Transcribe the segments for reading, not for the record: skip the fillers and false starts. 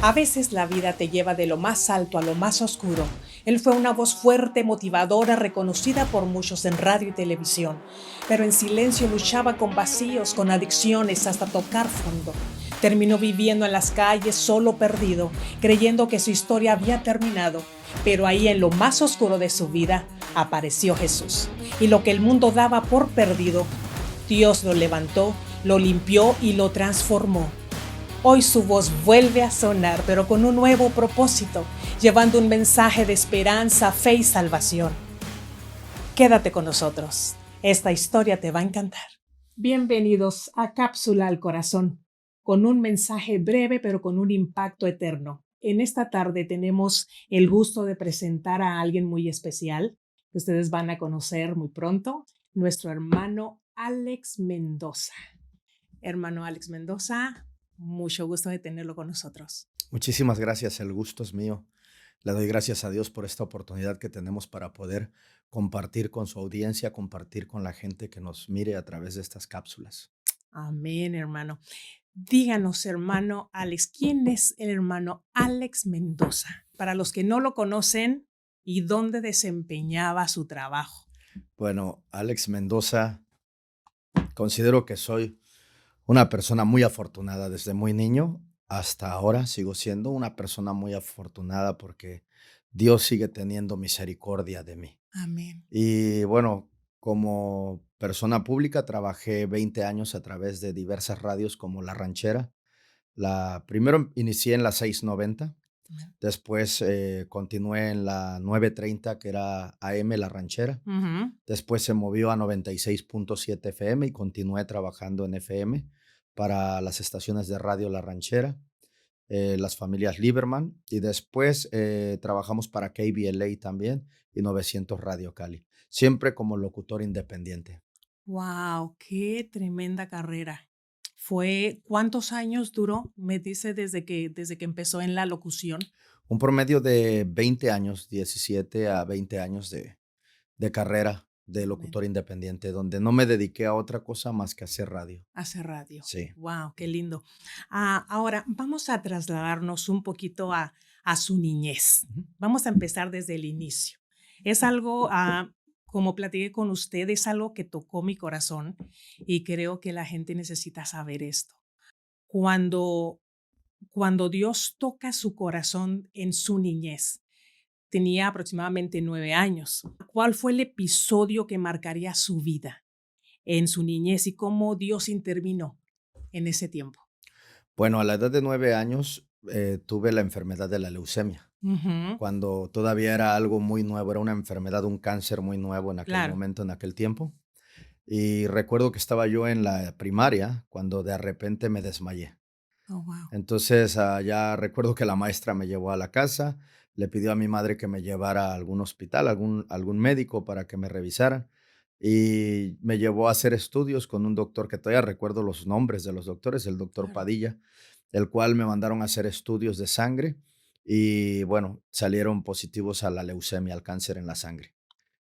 A veces la vida te lleva de lo más alto a lo más oscuro. Él fue una voz fuerte, motivadora, reconocida por muchos en radio y televisión, pero en silencio luchaba con vacíos, con adicciones, hasta tocar fondo. Terminó viviendo en las calles, solo, perdido, creyendo que su historia había terminado. Pero ahí, en lo más oscuro de su vida, apareció Jesús. Y lo que el mundo daba por perdido, Dios lo levantó, lo limpió y lo transformó. Hoy su voz vuelve a sonar, pero con un nuevo propósito, llevando un mensaje de esperanza, fe y salvación. Quédate con nosotros. Esta historia te va a encantar. Bienvenidos a Cápsula al Corazón, con un mensaje breve pero con un impacto eterno. En esta tarde tenemos el gusto de presentar a alguien muy especial que ustedes van a conocer muy pronto, nuestro hermano Alex Mendoza. Hermano Alex Mendoza, mucho gusto de tenerlo con nosotros. Muchísimas gracias, el gusto es mío. Le doy gracias a Dios por esta oportunidad que tenemos para poder compartir con su audiencia, compartir con la gente que nos mire a través de estas cápsulas. Amén, hermano. Díganos, hermano Alex, ¿quién es el hermano Alex Mendoza? Para los que no lo conocen, ¿y dónde desempeñaba su trabajo? Bueno, Alex Mendoza, considero que soy una persona muy afortunada desde muy niño hasta ahora. Sigo siendo una persona muy afortunada porque Dios sigue teniendo misericordia de mí. Amén. Y bueno, como persona pública trabajé 20 años a través de diversas radios como La Ranchera. Primero inicié en la 690, Amén. después continué en la 930, que era AM La Ranchera. Ujú. Después se movió a 96.7 FM y continué trabajando en FM para las estaciones de radio La Ranchera, las familias Lieberman, y después trabajamos para KBLA también y 900 Radio Cali, siempre como locutor independiente. Wow, qué tremenda carrera. ¿Cuántos años duró? Me dice desde que empezó en la locución. Un promedio de 20 años, 17 a 20 años de carrera de Amén. locutor independiente, donde no me dediqué a otra cosa más que hacer radio. Hace radio. Sí. Wow, qué lindo. Ahora vamos a trasladarnos un poquito a su niñez. Ujú. Vamos a empezar desde el inicio. Es algo, como platiqué con usted, es algo que tocó mi corazón y creo que la gente necesita saber esto. Cuando, cuando Dios toca su corazón en su niñez, tenía aproximadamente 9 años. ¿Cuál fue el episodio que marcaría su vida en su niñez y cómo Dios intervino en ese tiempo? Bueno, a la edad de 9 años tuve la enfermedad de la leucemia, Ujú. cuando todavía era algo muy nuevo, era una enfermedad, un cáncer muy nuevo en aquel Claro. momento, en aquel tiempo. Y recuerdo que estaba yo en la primaria cuando de repente me desmayé. Oh, wow. Entonces, ya recuerdo que la maestra me llevó a la casa, le pidió a mi madre que me llevara a algún hospital, algún médico para que me revisaran, y me llevó a hacer estudios con un doctor que todavía recuerdo los nombres de los doctores, el doctor Claro. Padilla, el cual me mandaron a hacer estudios de sangre y, bueno, salieron positivos a la leucemia, al cáncer en la sangre.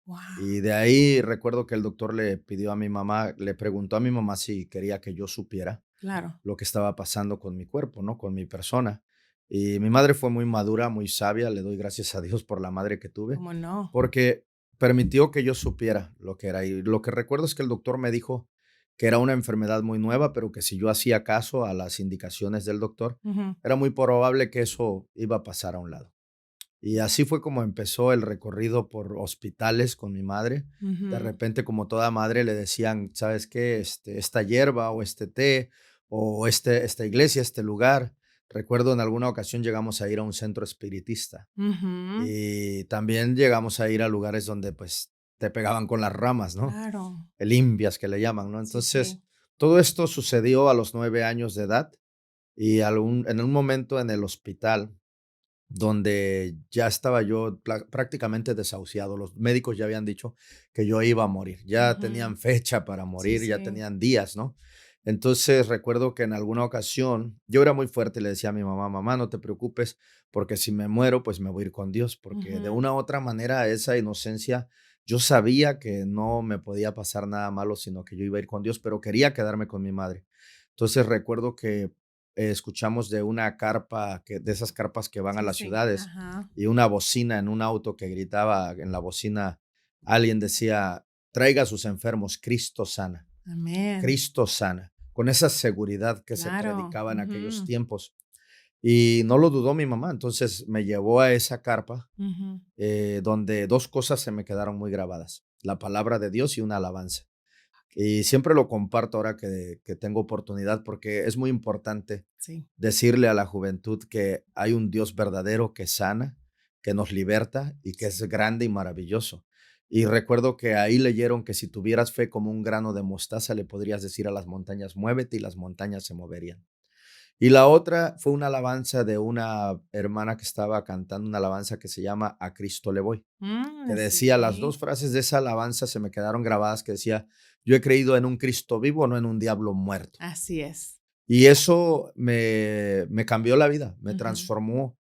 Wow. Y de ahí recuerdo que el doctor le pidió a mi mamá, le preguntó a mi mamá si quería que yo supiera Claro. lo que estaba pasando con mi cuerpo, ¿no? Con mi persona. Y mi madre fue muy madura, muy sabia, le doy gracias a Dios por la madre que tuve, ¿Cómo no? porque permitió que yo supiera lo que era. Y lo que recuerdo es que el doctor me dijo que era una enfermedad muy nueva, pero que si yo hacía caso a las indicaciones del doctor, Ujú. era muy probable que eso iba a pasar a un lado. Y así fue como empezó el recorrido por hospitales con mi madre. De Ujú. repente, como toda madre, le decían, ¿sabes qué? Esta hierba o este té o esta iglesia, este lugar. Recuerdo en alguna ocasión llegamos a ir a un centro espiritista Ujú. y también llegamos a ir a lugares donde pues te pegaban con las ramas, ¿no? Claro. Limpias que le llaman, ¿no? Sí, Entonces, sí. todo esto sucedió a los 9 años de edad y en un momento en el hospital donde ya estaba yo prácticamente desahuciado. Los médicos ya habían dicho que yo iba a morir, ya Ujú. tenían fecha para Sí, morir, ya sí. tenían días, ¿no? Entonces recuerdo que en alguna ocasión yo era muy fuerte, le decía a mi mamá, mamá, no te preocupes, porque si me muero, pues me voy a ir con Dios, porque de Ujú. una u otra manera esa inocencia, yo sabía que no me podía pasar nada malo, sino que yo iba a ir con Dios, pero quería quedarme con mi madre. Entonces recuerdo que escuchamos de una carpa, de esas carpas que van a Sí, las sí. ciudades, Ajá. y una bocina en un auto que gritaba en la bocina, alguien decía, traiga a sus enfermos, Cristo sana, Amén. Cristo sana, con esa seguridad que se Claro. predicaba en aquellos Ujú, tiempos. Y no lo dudó mi mamá, entonces me llevó a esa carpa ujú. donde dos cosas se me quedaron muy grabadas, la palabra de Dios y una alabanza. Y siempre lo comparto ahora que tengo oportunidad porque es muy importante Sí. decirle a la juventud que hay un Dios verdadero que sana, que nos liberta y que es Sí. grande y maravilloso. Y recuerdo que ahí leyeron que si tuvieras fe como un grano de mostaza, le podrías decir a las montañas, muévete y las montañas se moverían. Y la otra fue una alabanza de una hermana que estaba cantando una alabanza que se llama A Cristo le voy, que decía, las dos Sí. frases de esa alabanza se me quedaron grabadas, que decía, yo he creído en un Cristo vivo, no en un diablo muerto. Así es. Y eso me cambió la vida, me Ujú, transformó.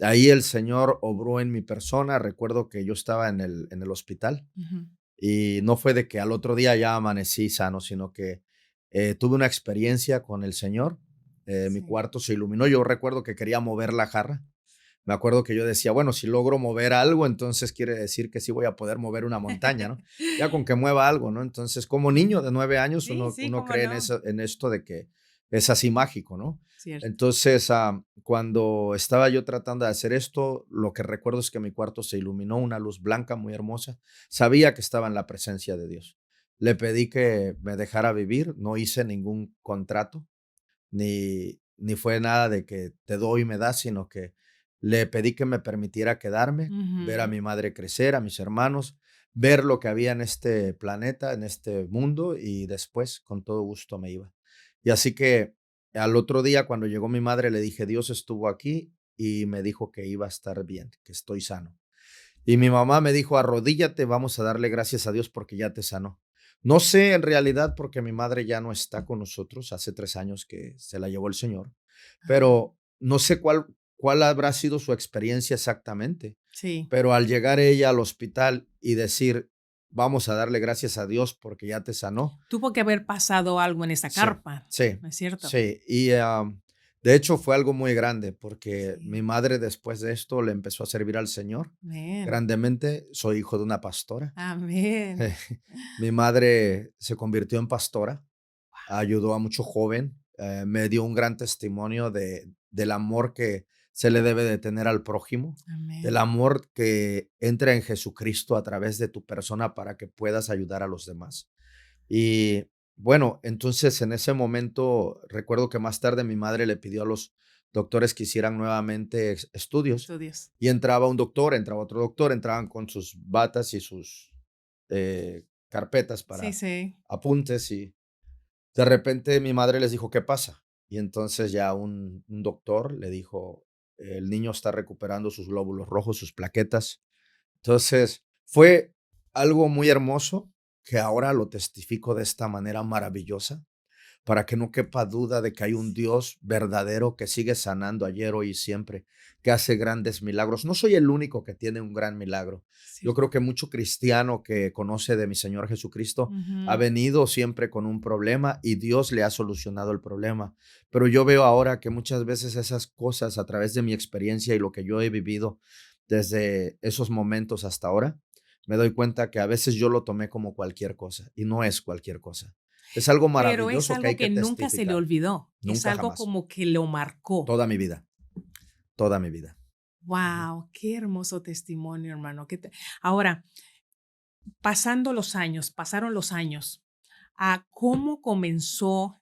Ahí el Señor obró en mi persona. Recuerdo que yo estaba en el hospital ujú. y no fue de que al otro día ya amanecí sano, sino que tuve una experiencia con el Señor. Mi Sí. cuarto se iluminó. Yo recuerdo que quería mover la jarra. Me acuerdo que yo decía, bueno, si logro mover algo, entonces quiere decir que sí voy a poder mover una montaña, ¿no? Ya con que mueva algo, ¿no? Entonces, como niño de Ujú. 9 años, Sí, sí, uno cómo cree no. en esto de que es así mágico, ¿no? Cierto. Entonces, cuando estaba yo tratando de hacer esto, lo que recuerdo es que mi cuarto se iluminó, una luz blanca muy hermosa. Sabía que estaba en la presencia de Dios. Le pedí que me dejara vivir, no hice ningún contrato, ni fue nada de que te doy y me das, sino que le pedí que me permitiera quedarme, ver a Ujú. mi madre crecer, a mis hermanos, ver lo que había en este planeta, en este mundo, y después con todo gusto me iba. Y así que al otro día, cuando llegó mi madre, le dije, Dios estuvo aquí y me dijo que iba a estar bien, que estoy sano. Y mi mamá me dijo, arrodíllate, vamos a darle gracias a Dios porque ya te sanó. No sé en realidad porque mi madre ya no está con nosotros, hace 3 años que se la llevó el Señor, Ajá. pero no sé cuál habrá sido su experiencia exactamente. Sí. Pero al llegar ella al hospital y decir, vamos a darle gracias a Dios porque ya te sanó, Tuvo que haber pasado algo en esa sí, carpa, sí, ¿no es cierto? sí. Y de hecho fue algo muy grande porque mi Sí. madre después de esto le empezó a servir al Señor Amén. grandemente. Soy hijo de una pastora. Amén. Mi madre se convirtió en pastora, ayudó a mucho joven, me dio un gran testimonio del amor que se le debe de tener al prójimo, del Amén. amor que entra en Jesucristo a través de tu persona para que puedas ayudar a los demás. Y bueno, entonces en ese momento recuerdo que más tarde mi madre le pidió a los doctores que hicieran nuevamente estudios Estudios. y entraba un doctor, entraba otro doctor, entraban con sus batas y sus carpetas Sí, para sí. apuntes y de repente mi madre les dijo, ¿qué pasa? Y entonces ya un doctor le dijo, el niño está recuperando sus glóbulos rojos, sus plaquetas. Entonces fue algo muy hermoso que ahora lo testifico de esta manera maravillosa para que no quepa duda de que hay un Dios verdadero que sigue sanando ayer, hoy y siempre, que hace grandes milagros. No soy el único que tiene un gran milagro. Yo creo Cierto. que mucho cristiano que conoce de mi Señor Jesucristo ha Ujú. venido siempre con un problema y Dios le ha solucionado el problema. Pero yo veo ahora que muchas veces esas cosas, a través de mi experiencia y lo que yo he vivido desde esos momentos hasta ahora, me doy cuenta que a veces yo lo tomé como cualquier cosa y no es cualquier cosa. Es algo Pero es maravilloso que algo hay que que nunca se le testificar. olvidó. Es Nunca algo jamás. como que lo marcó. Toda mi vida, toda mi vida. Ujú. Wow, qué hermoso testimonio, hermano. Ahora, pasaron los años, ¿cómo comenzó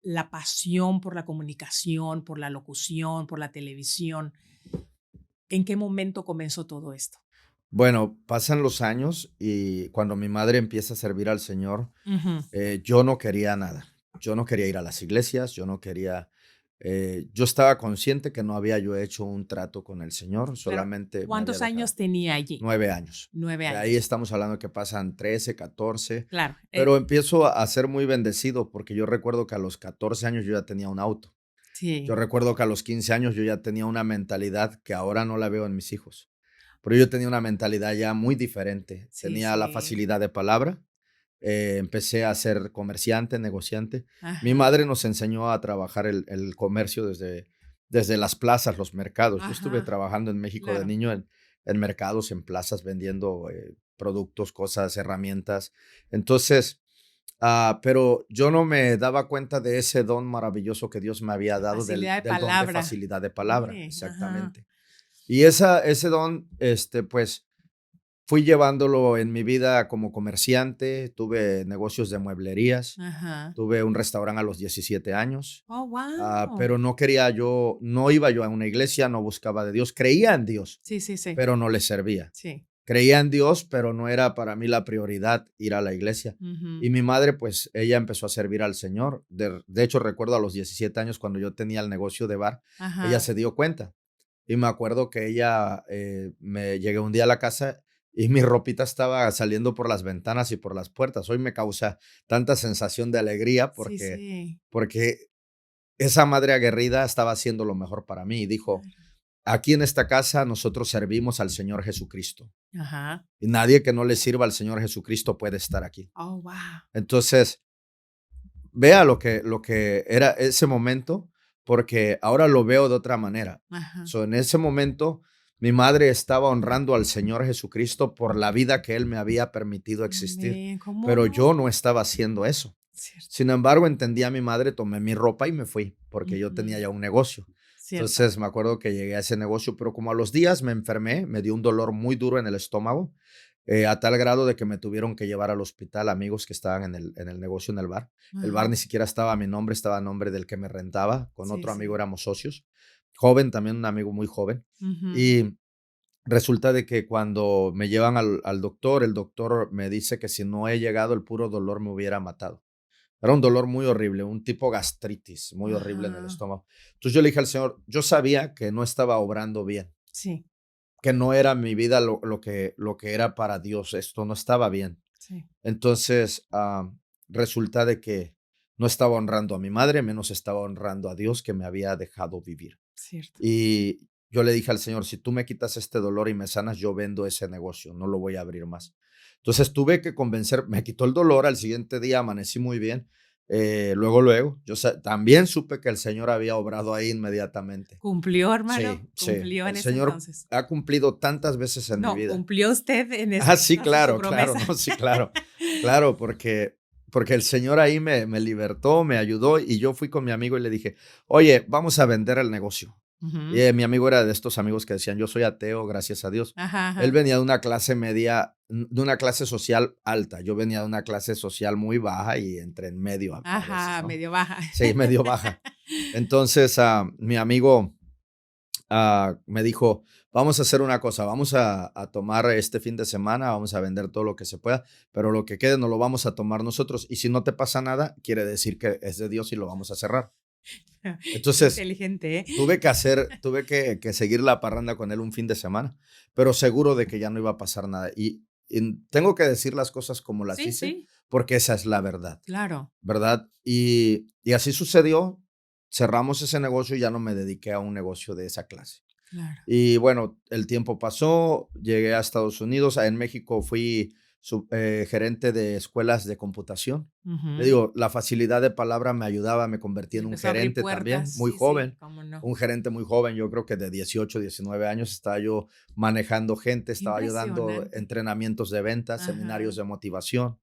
la pasión por la comunicación, por la locución, por la televisión? ¿En qué momento comenzó todo esto? Bueno, pasan los años y cuando mi madre empieza a servir al Señor, Ujú. yo no quería nada. Yo no quería ir a las iglesias, yo no quería, yo estaba consciente que no había yo hecho un trato con el Señor, Claro. solamente me había ¿Cuántos dejado años tenía allí? 9 años. 9 años. De ahí estamos hablando que pasan 13, 14, Claro. pero empiezo a ser muy bendecido porque yo recuerdo que a los 14 años yo ya tenía un auto. Yo Sí, recuerdo que a los 15 años yo ya tenía una mentalidad que ahora no la veo en mis hijos, pero yo tenía una mentalidad ya muy diferente. sí, Tenía la sí. facilidad de palabra, empecé a ser comerciante, negociante. Mi Ajá, madre nos enseñó a trabajar el comercio desde las plazas, los mercados. Yo estuve ajá, trabajando en México de claro. niño en mercados, en plazas, vendiendo productos, cosas, herramientas. Entonces, pero yo no me daba cuenta de ese don maravilloso que Dios me había La dado facilidad de del don de palabra. facilidad de palabra, Mire, ajá, exactamente. Y ese don, pues fui llevándolo en mi vida como comerciante, tuve negocios de mueblerías, ajá. tuve un restaurante a los 17 años, Oh, wow. pero no iba yo a una iglesia, no buscaba de Dios, creía en Dios, Sí, sí, sí, pero no le servía. sí. Creía en Dios, pero no era para mí la prioridad ir a la iglesia. Ujú. Y mi madre, pues ella empezó a servir al Señor. De hecho, recuerdo a los 17 años cuando yo tenía el negocio de bar, ella Ajá. se dio cuenta. Y me acuerdo que ella, me llegué un día a la casa y mi ropita estaba saliendo por las ventanas y por las puertas. Hoy me causa tanta sensación de alegría Sí, sí. porque esa madre aguerrida estaba haciendo lo mejor para mí y dijo, Claro. aquí en esta casa nosotros servimos al Señor Jesucristo Ajá. y nadie que no le sirva al Señor Jesucristo puede estar aquí. Oh, wow. Entonces, vea lo que era ese momento, porque ahora lo veo de otra manera. Ajá. En ese momento, mi madre estaba honrando al Señor Jesucristo por la vida que Él me había permitido existir, Amén. ¿Cómo pero yo no? no estaba haciendo eso. Cierto. Sin embargo, entendí a mi madre, tomé mi ropa y me fui, porque yo tenía Ujú. ya un negocio. Cierto. Entonces, me acuerdo que llegué a ese negocio, pero como a los días me enfermé, me dio un dolor muy duro en el estómago, a tal grado de que me tuvieron que llevar al hospital amigos que estaban en el negocio, en el bar. El bar Ajá. ni siquiera estaba a mi nombre, estaba a nombre del que me rentaba. Con Sí, otro amigo sí. éramos socios. Joven, también un amigo muy joven. Ujú. Y resulta de que cuando me llevan al doctor, el doctor me dice que si no he llegado, el puro dolor me hubiera matado. Era un dolor muy horrible, un tipo gastritis muy horrible en el Ajá. estómago. Entonces yo le dije al Señor, yo sabía que no estaba obrando bien, Sí, que no era mi vida lo que era para Dios, esto no estaba bien. sí. Entonces, resulta de que no estaba honrando a mi madre, menos estaba honrando a Dios que me había dejado vivir. Cierto. Y yo le dije al Señor, si tú me quitas este dolor y me sanas, yo vendo ese negocio, no lo voy a abrir más. Entonces tuve que convencer, me quitó el dolor, al siguiente día amanecí muy bien. Luego, también supe que el Señor había obrado ahí inmediatamente. ¿Cumplió, hermano? Sí, sí, ¿Cumplió el en ese Señor entonces? ha cumplido tantas veces en mi No, vida. cumplió usted en ese Ah, sí, entonces su claro, claro, promesa. no, sí, claro, claro, porque el Señor ahí me libertó, me ayudó y yo fui con mi amigo y le dije, oye, vamos a vender el negocio. Y Ujú. mi amigo era de estos amigos que decían, yo soy ateo, gracias a Dios. Ajá, Él ajá. venía de una clase media, de una clase social alta. Yo venía de una clase social muy baja y entre en medio a veces, Ajá, ¿no? medio baja. Sí, medio baja. Entonces, mi amigo me dijo, vamos a hacer una cosa, vamos a tomar este fin de semana, vamos a vender todo lo que se pueda, pero lo que quede no lo vamos a tomar nosotros. Y si no te pasa nada, quiere decir que es de Dios y lo vamos a cerrar. Qué Entonces, inteligente, ¿eh? tuve que seguir la parranda con él un fin de semana, pero seguro de que ya no iba a pasar nada. Y tengo que decir las cosas como las Sí, hice, sí, porque esa es la verdad, claro, ¿verdad? Y así sucedió, cerramos ese negocio y ya no me dediqué a un negocio de esa clase. claro. Y bueno, el tiempo pasó, llegué a Estados Unidos, en México fui gerente de escuelas de computación. Le Ujú. digo, la facilidad de palabra me ayudaba, me convertí Le en un empezó a abrir gerente también, puertas. muy Sí, sí, joven, cómo no. un gerente muy joven, yo creo que de 18, 19 años estaba yo manejando gente, Qué estaba yo dando impresionante. entrenamientos de ventas, seminarios Ajá. de motivación.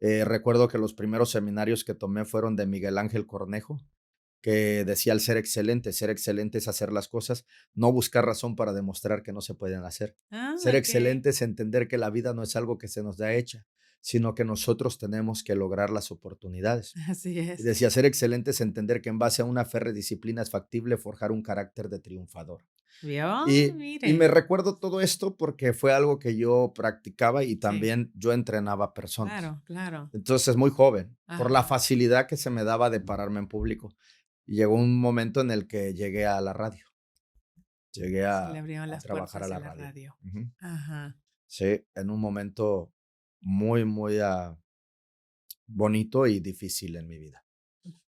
Recuerdo que los primeros seminarios que tomé fueron de Miguel Ángel Cornejo, que decía el ser excelente es hacer las cosas, no buscar razón para demostrar que no se pueden hacer. Ah, Ser okey. excelente es entender que la vida no es algo que se nos da hecha, sino que nosotros tenemos que lograr las oportunidades. Así Y es. decía, ser excelente es entender que en base a una férrea disciplina es factible forjar un carácter de triunfador. ¿Vio? Y me Mire. recuerdo todo esto porque fue algo que yo practicaba y Sí, también yo entrenaba personas. claro, claro. Entonces, muy joven, por la Ajá. facilidad que se me daba de pararme en público. Y llegó un momento en el que llegué a la radio, llegué Se le a, abrieron a las trabajar a puertas de la la radio. radio. Ujú. Ajá. Sí, en un momento muy, muy bonito y difícil en mi vida.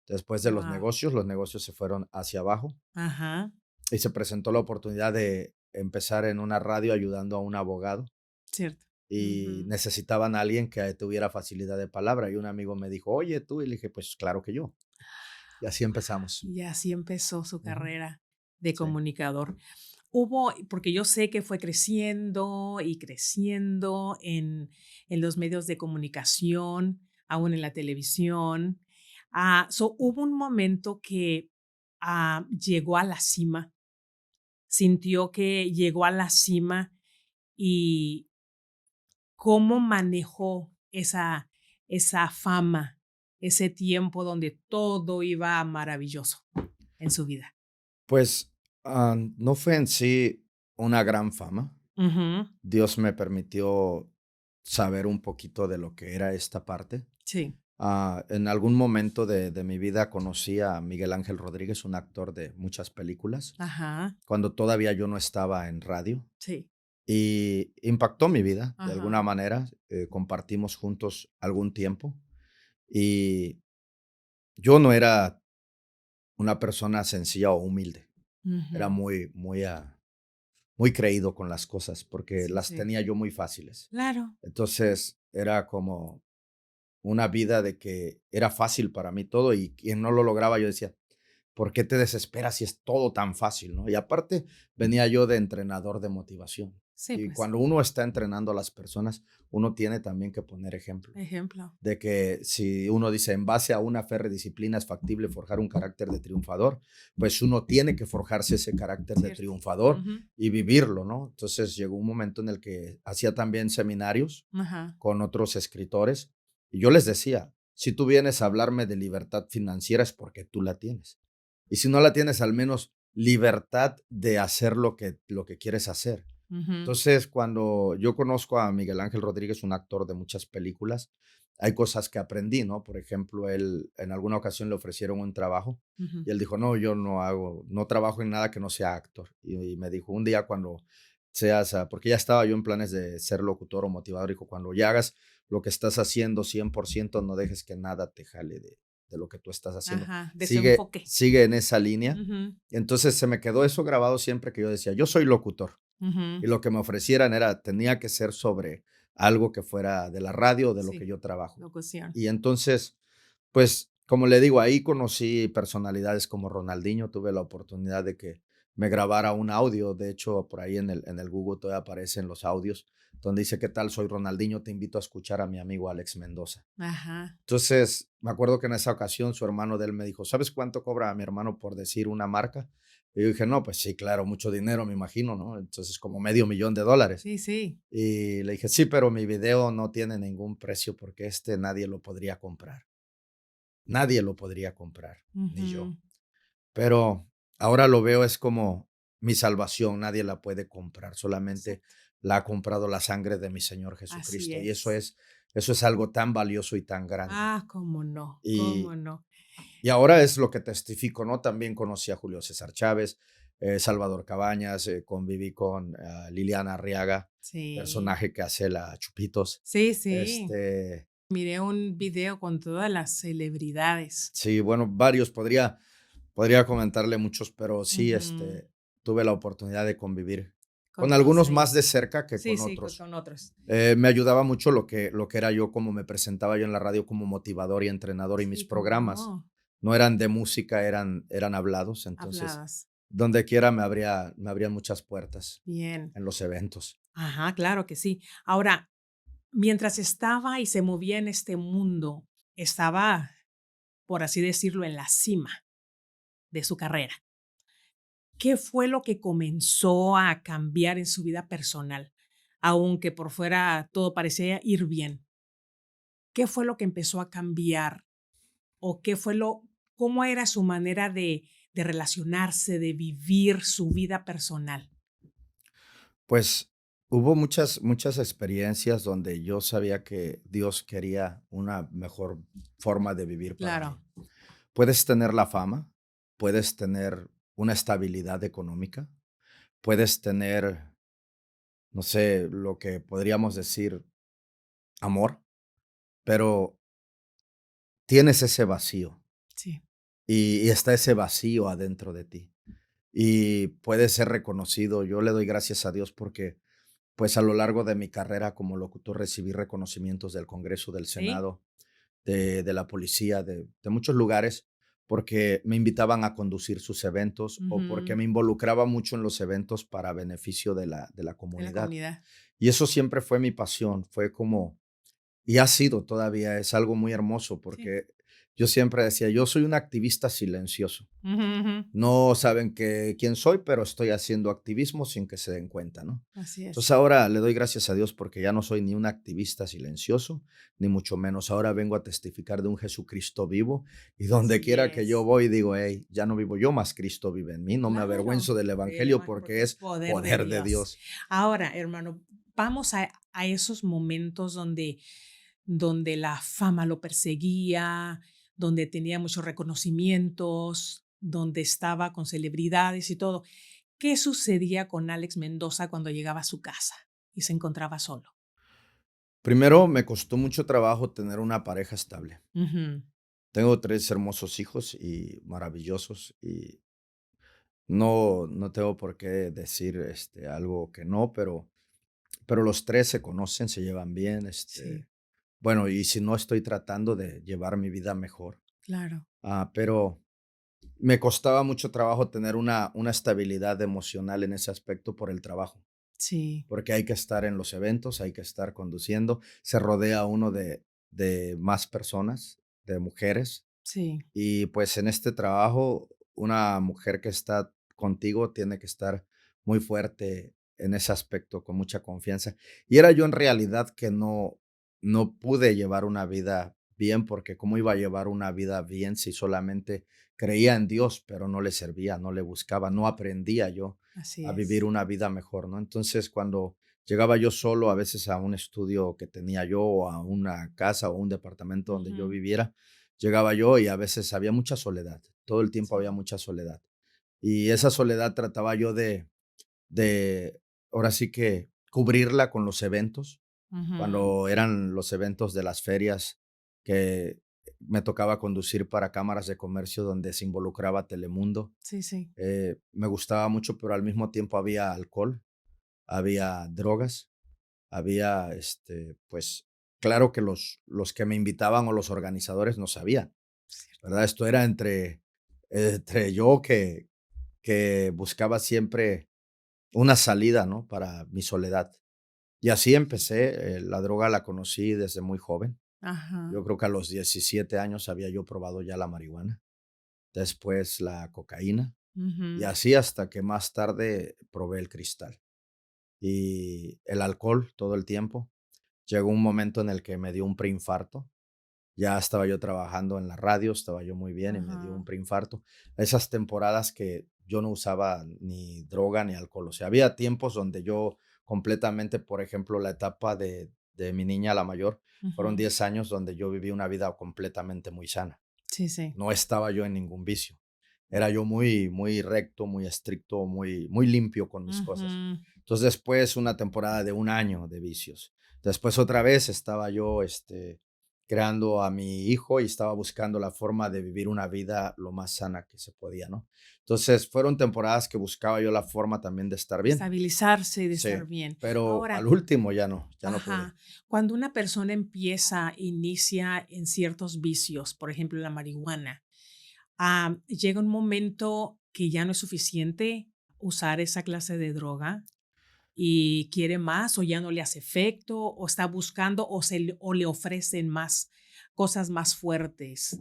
Después de Guau. los negocios se fueron hacia abajo Ajá. y se presentó la oportunidad de empezar en una radio ayudando a un abogado Cierto. y Ujú. necesitaban a alguien que tuviera facilidad de palabra. Y un amigo me dijo, oye, tú, y le dije, pues claro que yo. Y así empezamos. Y así empezó su Ujú. carrera de Sí. comunicador. Hubo, porque yo sé que fue creciendo y creciendo en los medios de comunicación, aún en la televisión. Hubo un momento que llegó a la cima, sintió que llegó a la cima y cómo manejó esa fama, ese tiempo donde todo iba maravilloso en su vida. Pues no fue en sí una gran fama. Ujú, Dios me permitió saber un poquito de lo que era esta parte. sí, En algún momento de mi vida conocí a Miguel Ángel Rodríguez, un actor de muchas películas, ajá, cuando todavía yo no estaba en radio sí, y impactó mi vida de alguna ajá, manera. Compartimos juntos algún tiempo y yo no era una persona sencilla o humilde, era ujú, muy creído con las cosas porque sí, las sí, tenía yo muy fáciles. claro, Entonces era como una vida de que era fácil para mí todo y quien no lo lograba, yo decía, ¿por qué te desesperas si es todo tan fácil, no? Y aparte, venía yo de entrenador de motivación. sí, Y pues, cuando uno está entrenando a las personas, uno tiene también que poner ejemplo. ejemplo, De que si uno dice, en base a una férrea disciplina es factible forjar un carácter de triunfador, pues uno tiene que forjarse ese carácter de cierto, triunfador ujú, y vivirlo, ¿no? Entonces llegó un momento en el que hacía también seminarios ajá, con otros escritores y yo les decía, si tú vienes a hablarme de libertad financiera es porque tú la tienes. Y si no la tienes, al menos libertad de hacer lo que quieres hacer. ujú, Entonces, cuando yo conozco a Miguel Ángel Rodríguez, un actor de muchas películas, hay cosas que aprendí, ¿no? Por ejemplo, él en alguna ocasión le ofrecieron un trabajo ujú, y él dijo, no, yo no trabajo en nada que no sea actor. Y me dijo, un día cuando seas, porque ya estaba yo en planes de ser locutor o motivador, dijo, cuando ya hagas lo que estás haciendo 100%, no dejes que nada te jale de lo que tú estás haciendo. ajá, Sigue, desenfoque, sigue en esa línea. ujú, Entonces se me quedó eso grabado siempre que yo decía, yo soy locutor ujú, y lo que me ofrecieran tenía que ser sobre algo que fuera de la radio o de lo que sí, yo trabajo. locución, Y entonces, pues, como le digo, ahí conocí personalidades como Ronaldinho, tuve la oportunidad de que me grabara un audio, de hecho, por ahí en el Google todavía aparecen los audios, donde dice, ¿qué tal? Soy Ronaldinho, te invito a escuchar a mi amigo Alex Mendoza. ajá, Entonces, me acuerdo que en esa ocasión su hermano de él me dijo, ¿sabes cuánto cobra mi hermano por decir una marca? Y yo dije, no, pues sí, claro, mucho dinero, me imagino, ¿no? Entonces, como $500,000. sí, sí, Y le dije, sí, pero mi video no tiene ningún precio porque nadie lo podría comprar. Nadie lo podría comprar, ni yo. ujú, Pero ahora lo veo es como mi salvación, nadie la puede comprar, solamente exacto, la ha comprado la sangre de mi Señor así Jesucristo. Y es. eso es algo tan valioso y tan grande. Cómo no, cómo Y no. y ahora es lo que testifico, ¿no? También conocí a Julio César Chávez, Salvador Cabañas, conviví con Liliana Arriaga, Sí, personaje que hace la Chupitos. sí, sí. Este, Miré un video con todas las celebridades. sí, bueno, varios, podría comentarle muchos, pero sí, Ujú, tuve la oportunidad de convivir con con todos algunos más de ellos. cerca que Sí, con sí, otros. con otros. Me ayudaba mucho lo que era yo, como me presentaba yo en la radio como motivador y entrenador y mis Sí, cómo programas no. no eran de música, eran hablados, entonces Habladas. donde quiera me abrían muchas puertas Bien. en los eventos. Ajá, claro que sí. Ahora, mientras estaba y se movía en este mundo, estaba, por así decirlo, en la cima de su carrera. ¿Qué fue lo que comenzó a cambiar en su vida personal? Aunque por fuera todo parecía ir bien. ¿Qué fue lo que empezó a cambiar? ¿O qué fue cómo era su manera de relacionarse, de vivir su vida personal? Pues hubo muchas experiencias donde yo sabía que Dios quería una mejor forma de vivir para Claro. mí. Puedes tener la fama, puedes tener una estabilidad económica, puedes tener, no sé, lo que podríamos decir amor, pero tienes ese vacío Sí. y está ese vacío adentro de ti y puede ser reconocido. Yo le doy gracias a Dios porque pues a lo largo de mi carrera como locutor recibí reconocimientos del Congreso, del Sí. Senado, de la policía, de muchos lugares, porque me invitaban a conducir sus eventos o porque Ujú. me involucraba mucho en los eventos para beneficio de la De la comunidad. comunidad. Y eso siempre fue mi pasión, fue como y ha sido todavía, es algo muy hermoso, Sí. porque yo siempre decía: "Yo soy un activista silencioso". Ujú, ujú. No saben quién soy, pero estoy haciendo activismo sin que se den cuenta, ¿no? Así Entonces, es. ahora le doy gracias a Dios porque ya no soy ni un activista silencioso, ni mucho menos. Ahora vengo a testificar de un Jesucristo vivo, y donde Así quiera que yo es. voy, digo: "Hey, ya no vivo yo, más Cristo vive en mí". No me Claro, avergüenzo del evangelio porque porque es es poder de poder de Dios. Dios. Ahora, hermano, vamos a esos momentos donde la fama lo perseguía, donde tenía muchos reconocimientos, donde estaba con celebridades y todo. ¿Qué sucedía con Alex Mendoza cuando llegaba a su casa y se encontraba solo? Primero, me costó mucho trabajo tener una pareja estable. Ujú. Tengo 3 hermosos hijos y maravillosos, y no tengo por qué decir, algo que no, pero los 3 se conocen, se llevan bien, Sí, bueno, y si no, estoy tratando de llevar mi vida mejor. claro. Pero me costaba mucho trabajo tener una estabilidad emocional en ese aspecto por el trabajo, Sí, porque hay que estar en los eventos, hay que estar conduciendo, se rodea uno de más personas, de mujeres, sí, y pues en este trabajo, una mujer que está contigo tiene que estar muy fuerte en ese aspecto, con mucha confianza. Y era yo en realidad que no pude llevar una vida bien, porque cómo iba a llevar una vida bien si solamente creía en Dios, pero no le servía, no le buscaba, no aprendía yo así a vivir es. una vida mejor, ¿no? Entonces, cuando llegaba yo solo, a veces a un estudio que tenía yo, o a una casa o un departamento donde yo Ujú. viviera, llegaba yo y a veces había mucha soledad, todo el tiempo había Sí. mucha soledad. Y esa soledad trataba yo de, ahora sí que cubrirla con los eventos, Ujú. cuando eran los eventos de las ferias que me tocaba conducir para cámaras de comercio donde se involucraba Telemundo. Sí, sí. Me gustaba mucho, pero al mismo tiempo había alcohol, había drogas, había, pues, claro que los que me invitaban o los organizadores no sabían, Cierto. ¿verdad? Esto era entre yo que buscaba siempre una salida, ¿no? Para mi soledad. Y así empecé, la droga la conocí desde muy joven. Ajá. Yo creo que a los 17 años había yo probado ya la marihuana, después la cocaína, y Ujú. así hasta que más tarde probé el cristal. Y el alcohol todo el tiempo. Llegó un momento en el que me dio un preinfarto. Ya estaba yo trabajando en la radio, estaba yo muy bien y me dio un Ajá. preinfarto. Esas temporadas que yo no usaba ni droga ni alcohol. O sea, había tiempos donde yo completamente, por ejemplo, la etapa de mi niña, la mayor, fueron Ujú. 10 años donde yo viví una vida completamente muy sana. Sí, sí. No estaba yo en ningún vicio. Era yo muy recto, muy estricto, muy limpio con mis cosas. Ujú. Entonces, después una temporada de un año de vicios. Después otra vez estaba yo, creando a mi hijo y estaba buscando la forma de vivir una vida lo más sana que se podía, ¿no? Entonces, fueron temporadas que buscaba yo la forma también de estar De bien. estabilizarse y de Sí, estar bien. pero Ahora, al último ya no pude. ajá, cuando una persona inicia en ciertos vicios, por ejemplo, la marihuana, llega un momento que ya no es suficiente usar esa clase de droga y quiere más o ya no le hace efecto o está buscando o le ofrecen más cosas más fuertes.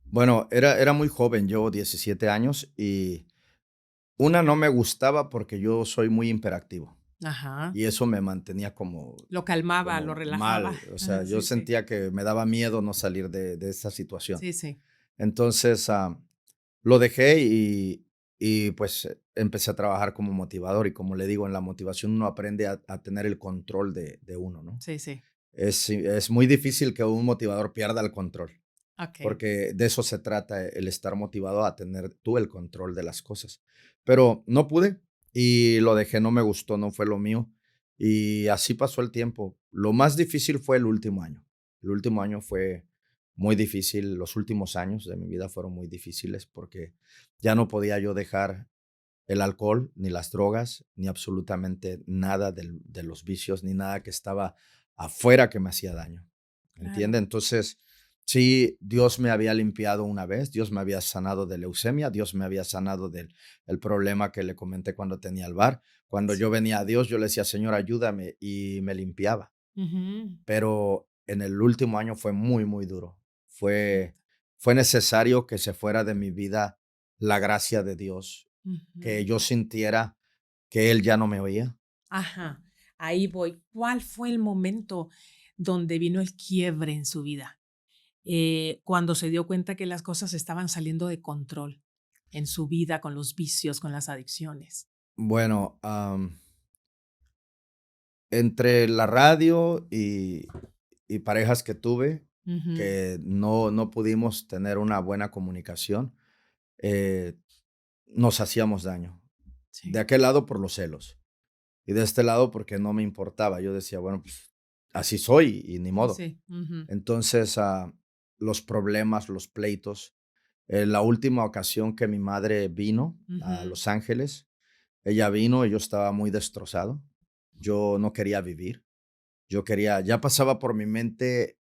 Bueno, era muy joven, yo 17 años, y una no me gustaba porque yo soy muy hiperactivo. Ajá. Y eso me mantenía como Lo calmaba, lo como relajaba. mal, o sea, yo Sí, sí. sentía que me daba miedo no salir de esa situación. Sí, sí. Entonces, lo dejé y, pues, empecé a trabajar como motivador, y como le digo, en la motivación uno aprende a tener el control de uno, ¿no? Sí, sí. Es muy difícil que un motivador pierda el control, Okey. porque de eso se trata el estar motivado a tener tú el control de las cosas. Pero no pude y lo dejé, no me gustó, no fue lo mío. Y así pasó el tiempo. Lo más difícil fue el último año. El último año fue muy difícil, los últimos años de mi vida fueron muy difíciles porque ya no podía yo dejar. el alcohol, ni las drogas, ni absolutamente nada de los vicios, ni nada que estaba afuera que me hacía daño. Claro. ¿Entiende? Entonces, sí, Dios me había limpiado una vez, Dios me había sanado de leucemia, Dios me había sanado del el problema que le comenté cuando tenía el bar. Cuando Sí. yo venía a Dios, yo le decía, Señor, ayúdame, y me limpiaba. Ujú. Pero en el último año fue muy, muy duro. Fue, Cierto. fue necesario que se fuera de mi vida la gracia de Dios, que Ujú. yo sintiera que Él ya no me oía. Ajá, ahí voy. ¿Cuál fue el momento donde vino el quiebre en su vida? Cuando se dio cuenta que las cosas estaban saliendo de control en su vida con los vicios, con las adicciones. Bueno, entre la radio y parejas que tuve, Ujú. que no pudimos tener una buena comunicación, eh, nos hacíamos daño. De Sí, aquel lado por los celos y de este lado porque no me importaba. Yo decía, bueno, pues así soy y ni sí, modo. sí. Ujú, Entonces, los problemas, los pleitos. La última ocasión que mi madre vino a ujú. Los Ángeles, ella vino y yo estaba muy destrozado. Yo no quería vivir. Ya pasaba por mi mente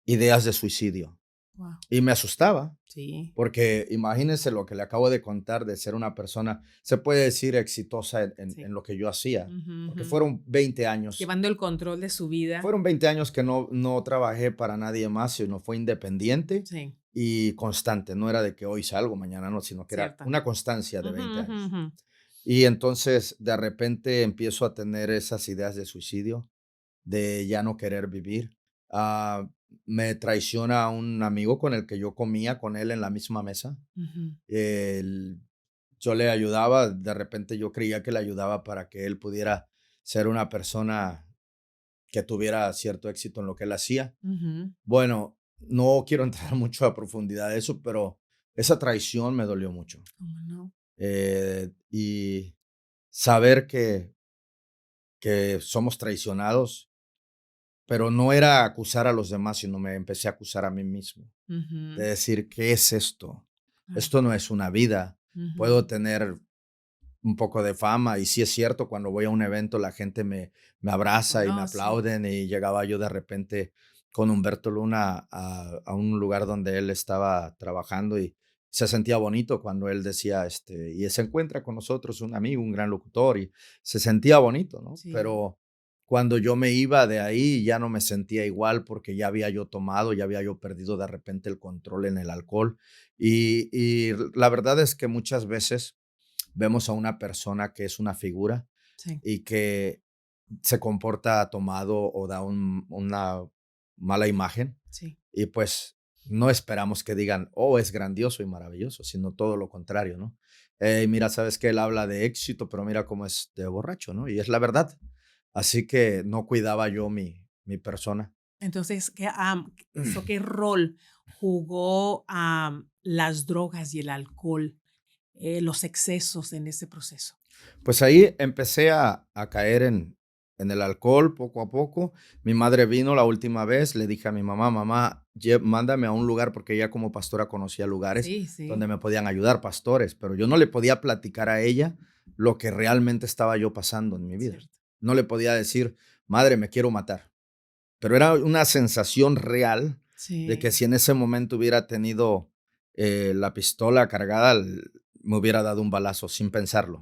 ideas de suicidio Guau, y me asustaba. sí, Porque imagínense lo que le acabo de contar de ser una persona, se puede decir exitosa en sí. lo que yo hacía, Ujú, porque ujú. Llevando el control de su vida. fueron 20 años que no trabajé para nadie más, sino fue independiente Sí, y constante. No era de que hoy salgo, mañana no, sino que era cierto. una constancia de Ujú, 20 ujú, años. ujú. Y entonces de repente empiezo a tener esas ideas de suicidio, de ya no querer vivir. Ah, Me traiciona un amigo con el que yo comía con él en la misma mesa. Ujú. El Yo le ayudaba, de repente yo creía que le ayudaba para que él pudiera ser una persona que tuviera cierto éxito en lo que él hacía. Ujú. Bueno, no quiero entrar mucho a profundidad de eso, pero esa traición me dolió mucho. ¿Cómo no? Y saber que somos traicionados, pero no era acusar a los demás, sino me empecé a acusar a mí mismo, de Ujú. decir, ¿qué es esto? Claro. Esto no es una vida. Ujú. Puedo tener un poco de fama. Y sí es cierto, cuando voy a un evento, la gente me abraza y me Reconoce. aplauden. Y llegaba yo de repente con Humberto Luna a un lugar donde él estaba trabajando y se sentía bonito cuando él decía, y se encuentra con nosotros un amigo, un gran locutor, y se sentía bonito, ¿no? Sí. Pero cuando yo me iba de ahí ya no me sentía igual porque ya había yo tomado, ya había yo perdido de repente el control en el alcohol. Y la verdad es que muchas veces vemos a una persona que es una figura Sí, y que se comporta tomado o da una mala imagen sí. y pues no esperamos que digan, oh, es grandioso y maravilloso, sino todo lo contrario, ¿no? Mira, sabes que él habla de éxito, pero mira cómo es de borracho, ¿no? Y es la verdad. Así que no cuidaba yo mi persona. Entonces, ¿qué rol jugó, las drogas y el alcohol, los excesos en ese proceso? Pues ahí empecé a caer en el alcohol poco a poco. Mi madre vino la última vez, le dije a mi mamá, mamá, mándame a un lugar, porque ella como pastora conocía lugares Sí, donde sí, me podían ayudar, pastores, pero yo no le podía platicar a ella lo que realmente estaba yo pasando en mi vida. cierto. No le podía decir, madre, me quiero matar, pero era una sensación real de que Sí. si en ese momento hubiera tenido la pistola cargada, me hubiera dado un balazo sin pensarlo.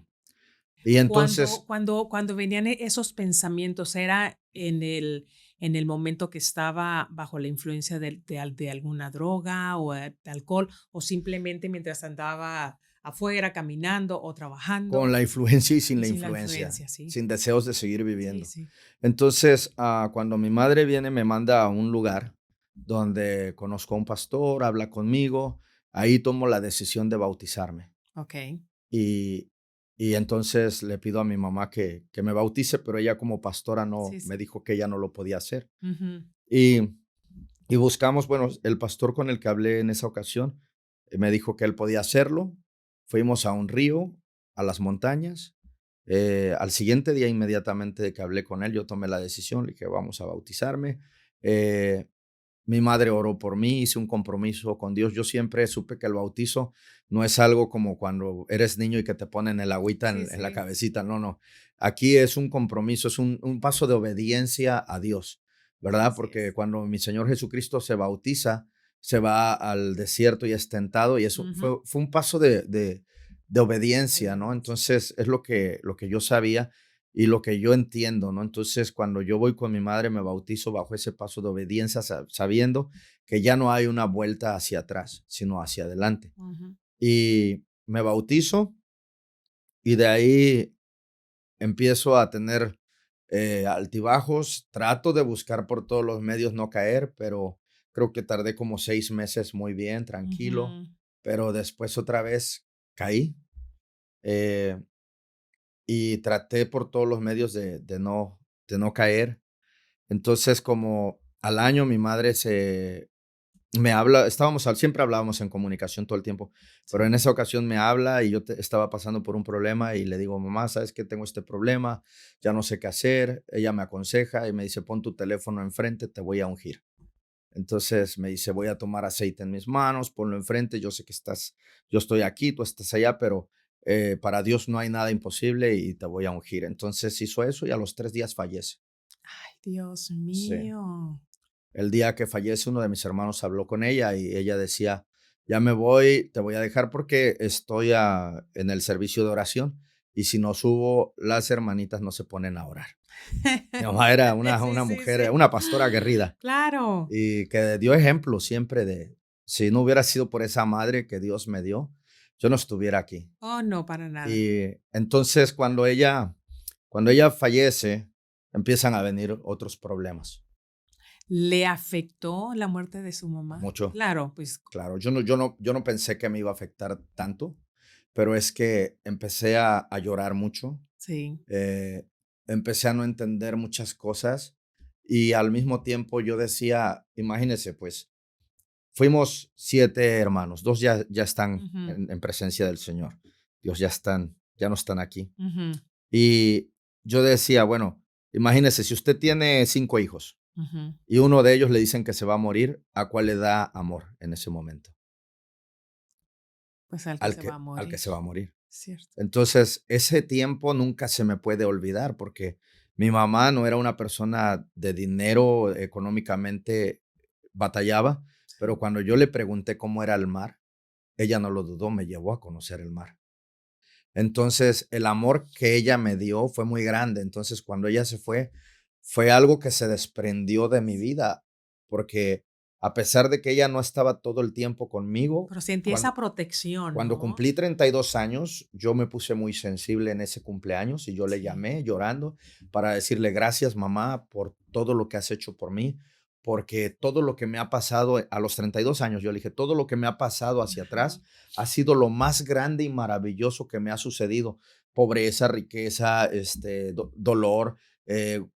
Y Cuando entonces, cuando cuando venían esos pensamientos, ¿era en el momento que estaba bajo la influencia de alguna droga o, de alcohol, o simplemente mientras andaba afuera caminando o con trabajando la influencia y sin y la sin la influencia, influencia? Sí, sin deseos de seguir sí, viviendo. sí. Entonces, cuando mi madre viene, me manda a un lugar donde conozco a un pastor, habla conmigo, ahí tomo la decisión de bautizarme. Okey. Y, y entonces le pido a mi mamá que me bautice, pero ella como pastora no, Sí, me sí. dijo que ella no lo podía hacer. Ujú. Y, y buscamos, bueno, el pastor con el que hablé en esa ocasión me dijo que él podía hacerlo. Fuimos a un río, a las montañas. Al siguiente día, inmediatamente de que hablé con él, yo tomé la decisión, le dije, vamos a bautizarme. Eh, Mi madre oró por mí, hice un compromiso con Dios. Yo siempre supe que el bautizo no es algo como cuando eres niño y que te ponen el agüita Sí, en la sí. cabecita. No, no. Aquí es un compromiso, es un paso de obediencia a Dios, ¿verdad? Así Porque es. cuando mi Señor Jesucristo se bautiza, se va al desierto y es tentado y eso Ujú. fue un paso de obediencia, ¿no? Obediencia. Entonces es lo que yo sabía y lo que yo entiendo, ¿no? Entonces, cuando yo voy con mi madre, me bautizo bajo ese paso de obediencia, sabiendo que ya no hay una vuelta hacia atrás, sino hacia adelante. Ujú. Y me bautizo y de ahí empiezo a tener altibajos. Trato de buscar por todos los medios no caer, pero creo que tardé como 6 meses muy bien, tranquilo, Ujú. pero después otra vez caí. eh, y traté por todos los medios de no caer. Entonces, como al año mi madre me habla, siempre hablábamos en comunicación todo el tiempo, pero en Sí. esa ocasión me habla y yo estaba pasando por un problema y le digo, mamá, ¿sabes qué? Tengo este problema, ya no sé qué hacer. Ella me aconseja y me dice, pon tu teléfono enfrente, te voy a ungir. Entonces me dice, voy a tomar aceite en mis manos, ponlo enfrente, yo sé que yo estoy aquí, tú estás allá, pero para Dios no hay nada imposible y te voy a ungir. Entonces hizo eso y a los 3 días fallece. Ay, Dios Sí. mío. El día que fallece, uno de mis hermanos habló con ella y ella decía, ya me voy, te voy a dejar porque estoy en el servicio de oración y si no subo, las hermanitas no se ponen a orar. Mi mamá era una, Sí, una sí, mujer, sí. una pastora aguerrida Claro. y que dio ejemplo siempre si no hubiera sido por esa madre que Dios me dio, yo no estuviera aquí. Oh, no, para nada. Y entonces cuando ella fallece, empiezan a venir otros problemas, ¿Le afectó la muerte de su mamá? mucho. Claro, pues Claro, yo no pensé que me iba a afectar tanto, pero es que empecé a llorar mucho, sí. eh, empecé a no entender muchas cosas y al mismo tiempo yo decía, imagínese, pues fuimos 7 hermanos, 2 ya están Ujú, en presencia del Señor, Dios ya no están aquí. ujú, Y yo decía, bueno, imagínese, si usted tiene 5 hijos ujú. y uno de ellos le dicen que se va a morir, ¿a cuál le da amor en ese momento? Pues al que Al se va a que morir, se va a morir. cierto. Entonces, ese tiempo nunca se me puede olvidar porque mi mamá no era una persona de dinero, económicamente batallaba, pero Sí. cuando yo le pregunté cómo era el mar, ella no lo dudó, me llevó a conocer el mar. Entonces, el amor que ella me dio fue muy grande. Entonces, cuando ella se fue algo que se desprendió de mi vida, porque a pesar de que ella no estaba todo el tiempo conmigo, Pero sentí esa cuando protección, cuando ¿no? cumplí 32 años, yo me puse muy sensible en ese cumpleaños y yo le Sí. llamé llorando para decirle gracias, mamá, por todo lo que has hecho por mí, porque todo lo que me ha pasado a los 32 años, yo le dije, todo lo que me ha pasado hacia Ajá. atrás ha sido lo más grande y maravilloso que me ha sucedido. Pobreza, riqueza, dolor,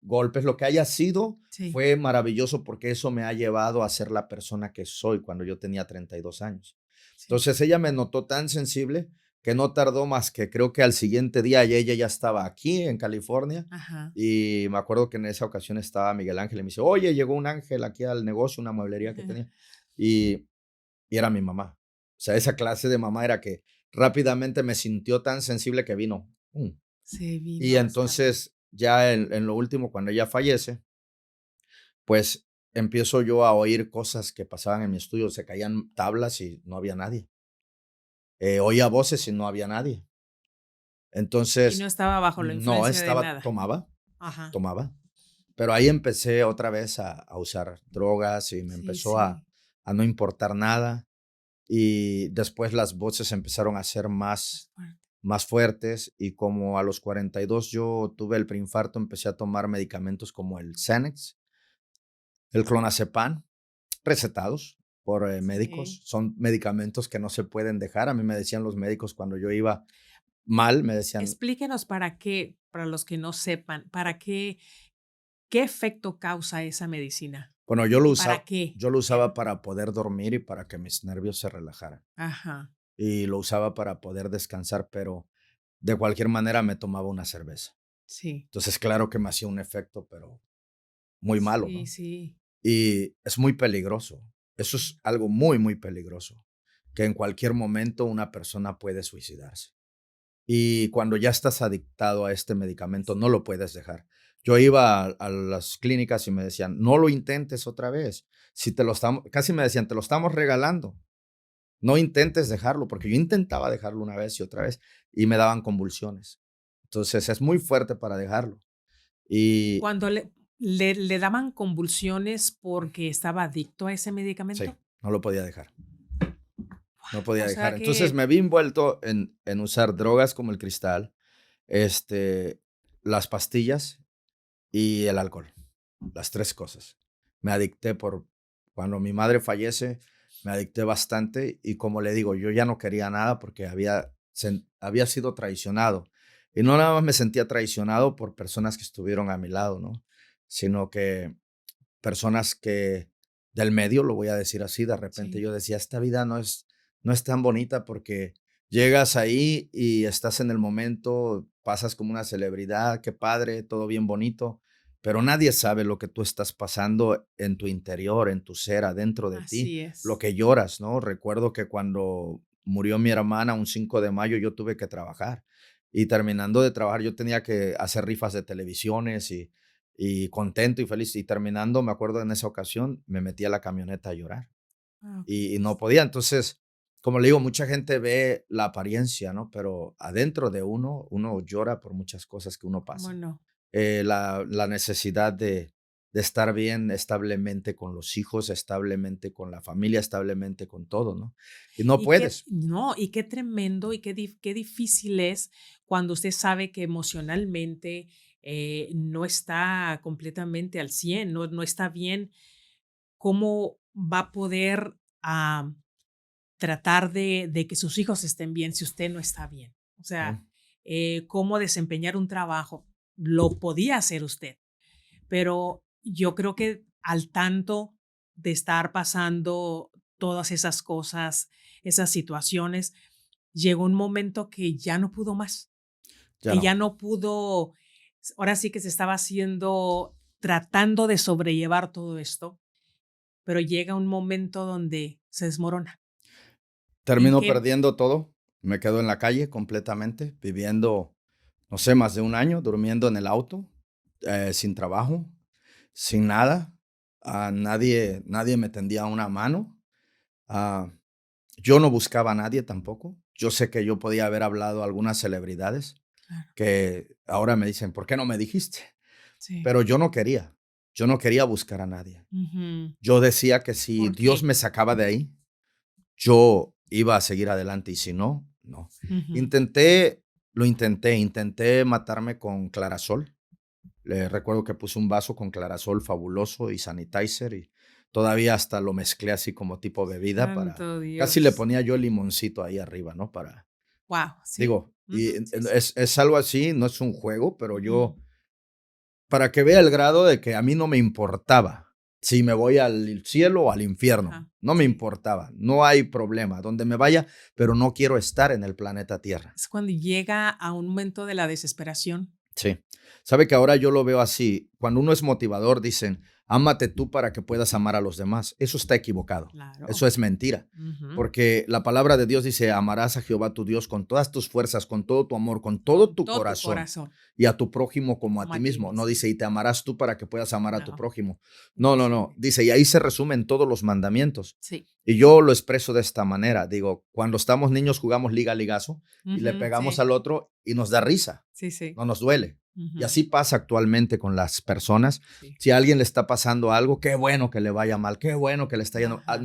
golpes, lo que haya sido, Sí, fue maravilloso porque eso me ha llevado a ser la persona que soy cuando yo tenía 32 años. sí. Entonces ella me notó tan sensible que no tardó más que creo que al siguiente día ella ya estaba aquí en California Ajá. y me acuerdo que en esa ocasión estaba Miguel Ángel y me dice, oye, llegó un ángel aquí al negocio, una mueblería que tenía y, y era mi mamá. O sea, esa clase de mamá era que rápidamente me sintió tan sensible que vino. Se vino Y a rescatar. entonces ya en lo último, cuando ella fallece, pues empiezo yo a oír cosas que pasaban en mi estudio, se caían tablas y no había nadie. Oía voces y no había nadie. Y no Entonces, estaba bajo la no influencia de estaba, nada. tomaba, Ajá. tomaba, pero ahí empecé otra vez a usar drogas y me Sí, empezó a, sí. a no importar nada. Y después las voces empezaron a ser más, Fuerte. más fuertes y como a los 42 yo tuve el preinfarto, empecé a tomar medicamentos como el Xanax, el clonazepam, recetados por Sí. médicos. Son medicamentos que no se pueden dejar. A mí me decían los médicos cuando yo iba mal, me decían, Explíquenos para qué, para los que no sepan, para qué, qué efecto causa esa medicina bueno, y para qué. yo lo usaba para poder dormir y para que mis nervios se relajaran. Ajá. Y lo usaba para poder descansar, pero de cualquier manera me tomaba una cerveza. Sí. Entonces, claro que me hacía un efecto, pero muy malo, Sí, ¿no? sí. y es muy peligroso. Eso es algo muy, muy peligroso, que en cualquier momento una persona puede suicidarse. Y cuando ya estás adictado a este medicamento, no lo puedes dejar. Yo iba a las clínicas y me decían, no lo intentes otra vez. Si te lo estamos, casi me decían, te lo estamos regalando. No intentes dejarlo, porque yo intentaba dejarlo una vez y otra vez y me daban convulsiones. Entonces es muy fuerte para dejarlo. Y Cuando le daban convulsiones porque estaba adicto a ese sí, medicamento. no lo podía dejar. No podía O dejar. sea Entonces que, me vi envuelto en usar drogas como el cristal, las pastillas y el alcohol. Las 3 cosas. Me adicté cuando mi madre fallece, me adicté bastante y como le digo, yo ya no quería nada porque había sido traicionado. Y no nada más me sentía traicionado por personas que estuvieron a mi lado, ¿no? Sino que personas que del medio, lo voy a decir así, de repente sí, yo decía, esta vida no es tan bonita porque llegas ahí y estás en el momento, pasas como una celebridad, qué padre, todo bien bonito, pero nadie sabe lo que tú estás pasando en tu interior, en tu ser, adentro de ti, así lo es. que lloras, ¿no? Recuerdo que cuando murió mi hermana un 5 de mayo, yo tuve que trabajar y terminando de trabajar yo tenía que hacer rifas de televisiones y contento y feliz. Y terminando, me acuerdo en esa ocasión, me metí a la camioneta a llorar Ah, y no podía. Entonces, como le digo, mucha gente ve la apariencia, ¿no? Pero adentro de uno llora por muchas cosas que uno ¿cómo pasa. no? La necesidad de estar bien establemente con los hijos, establemente con la familia, establemente con todo, ¿no? Y no Y qué, puedes. no, y qué tremendo y qué difícil es cuando usted sabe que emocionalmente no está completamente al 100, no está bien. ¿Cómo va a poder tratar de que sus hijos estén bien si usted no está bien? O Sí, sea, cómo desempeñar un trabajo. Lo podía hacer usted, pero yo creo que al tanto de estar pasando todas esas cosas, esas situaciones, llegó un momento que ya no pudo más, ya que no. ya no pudo, ahora sí que se estaba haciendo, tratando de sobrellevar todo esto, pero llega un momento donde se desmorona. ¿En Termino qué? perdiendo todo. Me quedo en la calle completamente, viviendo, no sé, más de un año, durmiendo en el auto, sin trabajo, sin nada. Nadie me tendía una mano. Ah, yo no buscaba a nadie tampoco. Yo sé que yo podía haber hablado a algunas celebridades Claro, que ahora me dicen, ¿por qué no me dijiste? sí. Pero yo no quería. Yo no quería buscar a nadie. Ujú. Yo decía que si ¿Por Dios qué? me sacaba de ahí, yo iba a seguir adelante y si no, no. Ujú. Intenté, intenté matarme con Clarasol. Le recuerdo que puse un vaso con Clarasol fabuloso y Sanitizer y todavía hasta lo mezclé así como tipo bebida para, Santo casi le Dios. ponía yo el limoncito ahí arriba, ¿no? Para, Wow, sí. digo, y Ujú, sí, sí. es algo así, no es un juego, pero Ujú. yo para que vea el grado de que a mí no me importaba si me voy al cielo o al infierno. Ajá, No me sí. importaba. No hay problema. Donde me vaya, pero no quiero estar en el planeta Tierra. Es cuando llega a un momento de la desesperación. Sí. Sabe que ahora yo lo veo así. Cuando uno es motivador, dicen, ámate tú para que puedas amar a los demás. Eso está equivocado. Claro. Eso es mentira. Ujú. Porque la palabra de Dios dice, amarás a Jehová tu Dios con todas tus fuerzas, con todo tu amor, con todo Con tu todo tu corazón corazón, y a tu prójimo como a como ti a ti mismo. No mismo. dice, y te amarás tú para que puedas amar a tu No, prójimo. No, no, no. imposible. Dice, y ahí se resumen todos los mandamientos. Sí. Y yo lo expreso de esta manera. Digo, cuando estamos niños jugamos liga ligazo y le Ujú, pegamos sí, al otro y nos da risa, sí, sí. no nos duele. Y Ujú, así pasa actualmente con las personas. sí. Si a alguien le está pasando algo, qué bueno que le vaya mal, qué bueno que le está yendo. Ajá,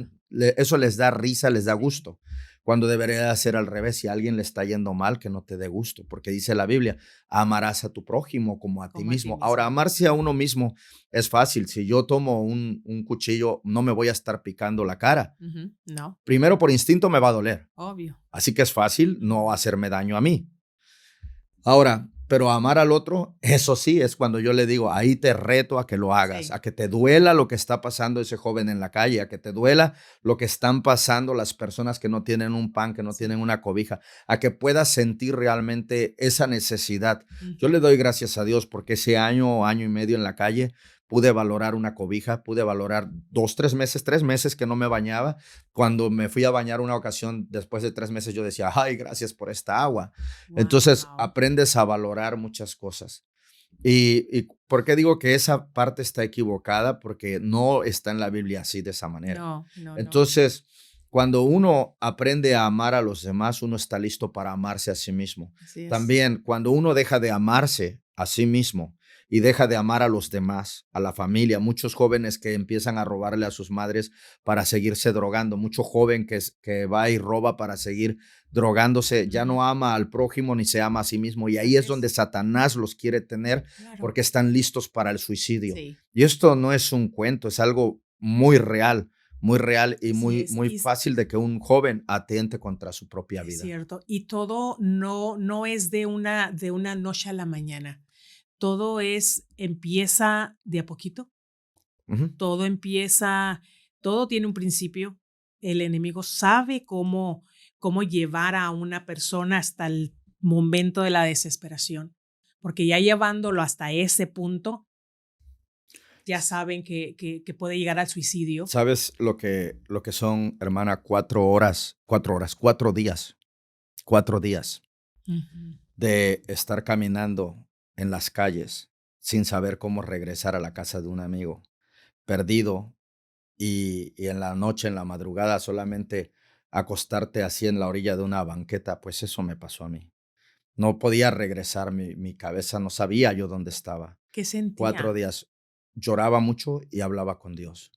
Eso les da risa, les da sí. gusto. Cuando debería ser al revés, si a alguien le está yendo mal, que no te dé gusto, porque dice la Biblia, amarás a tu prójimo como a ti Como a ti mismo. Ahora, mismo. amarse a uno mismo es fácil. Si yo tomo un cuchillo, no me voy a estar picando la cara. Ujú, no, Primero, por instinto me va a doler. obvio. Así que es fácil no hacerme daño a mí. Ahora, pero amar al otro, eso sí, es cuando yo le digo, ahí te reto a que lo hagas, Sí. a que te duela lo que está pasando ese joven en la calle, a que te duela lo que están pasando las personas que no tienen un pan, que no tienen Sí. una cobija, a que puedas sentir realmente esa necesidad. Yo Ujú. le doy gracias a Dios porque ese año o año y medio en la calle pude valorar una cobija, pude valorar 2, 3 meses que no me bañaba. Cuando me fui a bañar una ocasión, después de 3 meses, yo decía, ay, gracias por esta agua. Entonces, Wow. aprendes a valorar muchas cosas. ¿Y por qué digo que esa parte está equivocada? Porque no está en la Biblia así, de esa manera. No, no, no. Entonces, cuando uno aprende a amar a los demás, uno está listo para amarse a sí mismo. Así es. También, cuando uno deja de amarse a sí mismo y deja de amar a los demás, a la familia, muchos jóvenes que empiezan a robarle a sus madres para seguirse drogando, mucho joven que va y roba para seguir drogándose, ya Ujú. no ama al prójimo ni se ama a sí mismo. Y ahí Así es es. donde Satanás los quiere tener Claro. porque están listos para el suicidio. Sí, Y esto no es un cuento, es algo muy real y así muy, es. muy fácil de que un joven atente contra su propia Es vida. cierto. Y todo no es de una noche a la mañana. Todo empieza de a poquito. Ujú. Todo empieza, todo tiene un principio. El enemigo sabe cómo llevar a una persona hasta el momento de la desesperación, porque ya llevándolo hasta ese punto, ya S- saben que puede llegar al suicidio. ¿Sabes lo que son, hermana, 4 horas, 4 horas, 4 días, 4 días Ujú. de estar caminando en las calles sin saber cómo regresar a la casa de un amigo, perdido, y en la noche, en la madrugada, solamente acostarte así en la orilla de una banqueta? Pues eso me pasó a mí. No podía regresar, mi cabeza no sabía yo dónde estaba. ¿Qué 4 sentía? días. Lloraba mucho y hablaba con Dios.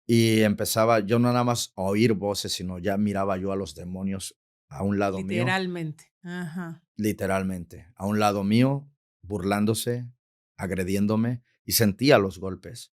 Y empezaba yo no nada más a oír voces, sino ya miraba yo a los demonios a un lado mío, Literalmente. Ajá. literalmente, a un lado mío, burlándose, agrediéndome, y sentía los golpes.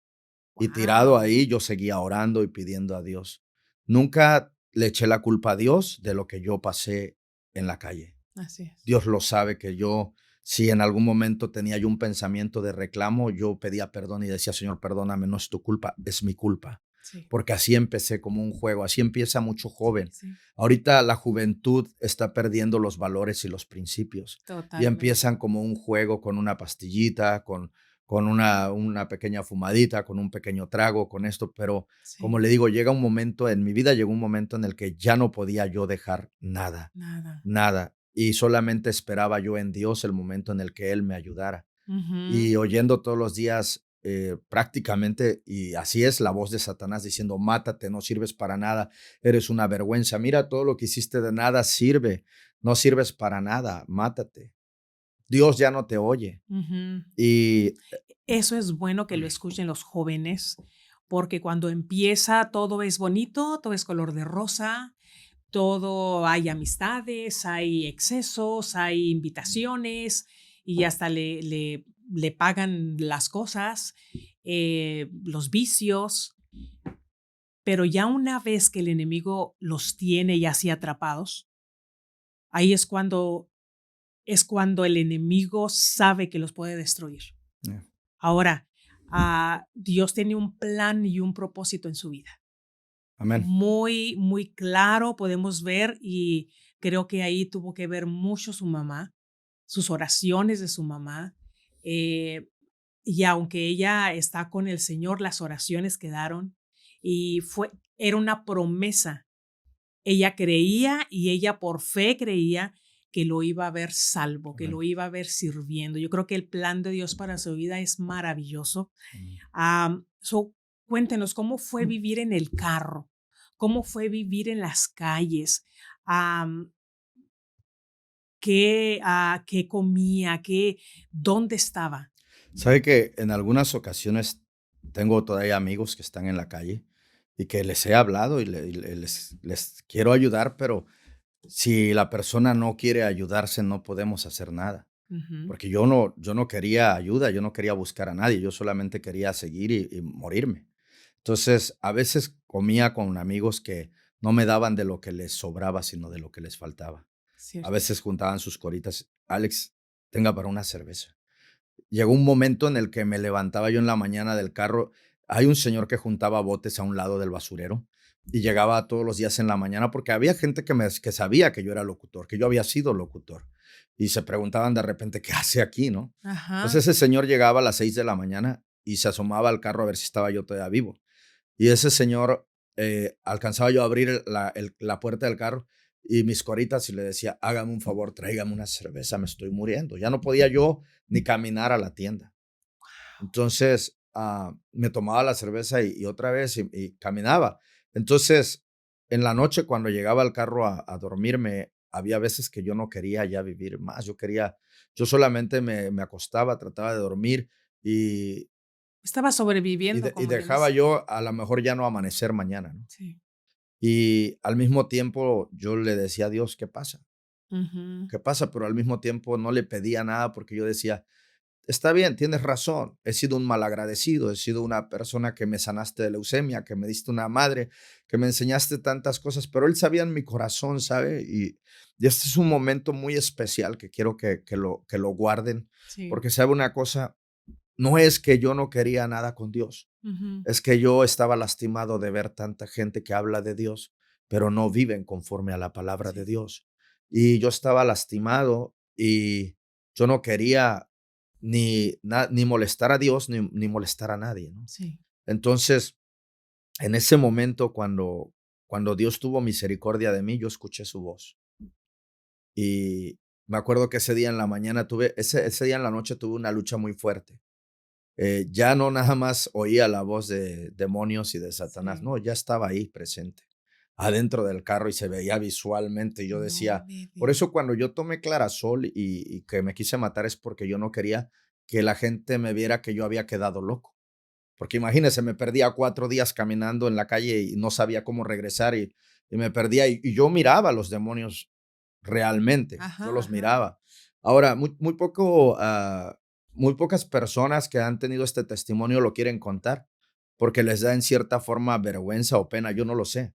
Y tirado Wow. ahí, yo seguía orando y pidiendo a Dios. Nunca le eché la culpa a Dios de lo que yo pasé en la calle. Así es. Dios lo sabe que yo, si en algún momento tenía yo un pensamiento de reclamo, yo pedía perdón y decía, Señor, perdóname, no es tu culpa, es mi culpa. Sí, Porque así empecé como un juego, así empieza mucho joven. sí, Ahorita la juventud está perdiendo los valores y los principios y totalmente. empiezan como un juego con una pastillita, con una pequeña fumadita, con un pequeño trago, con esto, pero como Sí, le digo, llega un momento en mi vida, llegó un momento en el que ya no podía yo dejar nada, nada. nada. Y solamente esperaba yo en Dios el momento en el que Él me ayudara. Ujú. Y oyendo todos los días, prácticamente, y así es la voz de Satanás diciendo, mátate, no sirves para nada, eres una vergüenza, mira todo lo que hiciste, de nada sirve, no sirves para nada, mátate. Dios ya no te oye. Ujú. Y Eso es bueno que lo escuchen los jóvenes, porque cuando empieza todo es bonito, todo es color de rosa, todo hay amistades, hay excesos, hay invitaciones y hasta le pagan las cosas, los vicios, pero ya una vez que el enemigo los tiene ya así atrapados, ahí es cuando el enemigo sabe que los puede destruir. eh, Ahora, Dios tiene un plan y un propósito en su vida. amén. Muy, muy claro podemos ver y creo que ahí tuvo que ver mucho su mamá, sus oraciones de su mamá. eh, y aunque ella está con el Señor, las oraciones quedaron y era una promesa. Ella creía y ella por fe creía que lo iba a ver salvo, que Amén. lo iba a ver sirviendo. Yo creo que el plan de Dios para su vida es maravilloso. Amén. Cuéntenos, ¿cómo fue vivir en el carro? ¿Cómo fue vivir en las calles? Am, ¿qué comía? ¿Dónde estaba? Sabe que en algunas ocasiones tengo todavía amigos que están en la calle y que les he hablado y les quiero ayudar, pero si la persona no quiere ayudarse, no podemos hacer nada. Ujú. Porque yo no quería ayuda, yo no quería buscar a nadie, yo solamente quería seguir y morirme. Entonces, a veces comía con amigos que no me daban de lo que les sobraba, sino de lo que les faltaba. A Cierto. veces juntaban sus coritas, Alex, tenga para una cerveza. Llegó un momento en el que me levantaba yo en la mañana del carro. Hay un señor que juntaba botes a un lado del basurero y llegaba todos los días en la mañana porque había gente que sabía que yo era locutor, que yo había sido locutor. Y se preguntaban de repente, ¿qué hace aquí, no? Ajá. Entonces ese señor llegaba a las 6 de la mañana y se asomaba al carro a ver si estaba yo todavía vivo. Y ese señor, alcanzaba yo a abrir la puerta del carro y mis coritas y le decía, hágame un favor, tráigame una cerveza, me estoy muriendo. Ya no podía yo ni caminar a la tienda. Entonces, me tomaba la cerveza y otra vez y caminaba. Entonces, en la noche cuando llegaba al carro a dormirme, había veces que yo no quería ya vivir más. Yo solamente me acostaba, trataba de dormir y, Estaba sobreviviendo, y como le dejaba dicen. yo a lo mejor ya no amanecer mañana, ¿no? Sí. Y al mismo tiempo yo le decía a Dios, ¿qué pasa? Ujú. ¿Qué pasa? Pero al mismo tiempo no le pedía nada porque yo decía, está bien, tienes razón. He sido un malagradecido, he sido una persona que me sanaste de leucemia, que me diste una madre, que me enseñaste tantas cosas, pero él sabía en mi corazón, ¿sabe? Y este es un momento muy especial que quiero que lo guarden, Sí. porque sabe una cosa, no es que yo no quería nada con Dios, Ujú. es que yo estaba lastimado de ver tanta gente que habla de Dios, pero no viven conforme a la palabra de Sí, Dios. Y yo estaba lastimado y yo no quería ni molestar a Dios ni molestar a nadie, ¿no? sí. Entonces, en ese momento, cuando Dios tuvo misericordia de mí, yo escuché su voz. Y me acuerdo que ese día en la mañana ese día en la noche tuve una lucha muy fuerte. Ya no nada más oía la voz de demonios y de Satanás, Sí. no, ya estaba ahí presente, adentro del carro y se veía visualmente. Y yo No decía, me por digas. eso cuando yo tomé Clarasol y que me quise matar es porque yo no quería que la gente me viera que yo había quedado loco. Porque imagínese, me perdía 4 días caminando en la calle y no sabía cómo regresar y me perdía y yo miraba a los demonios realmente, yo Ajá, los ajá. miraba. Ahora, muy pocas personas que han tenido este testimonio lo quieren contar, porque les da en cierta forma vergüenza o pena, yo no lo sé,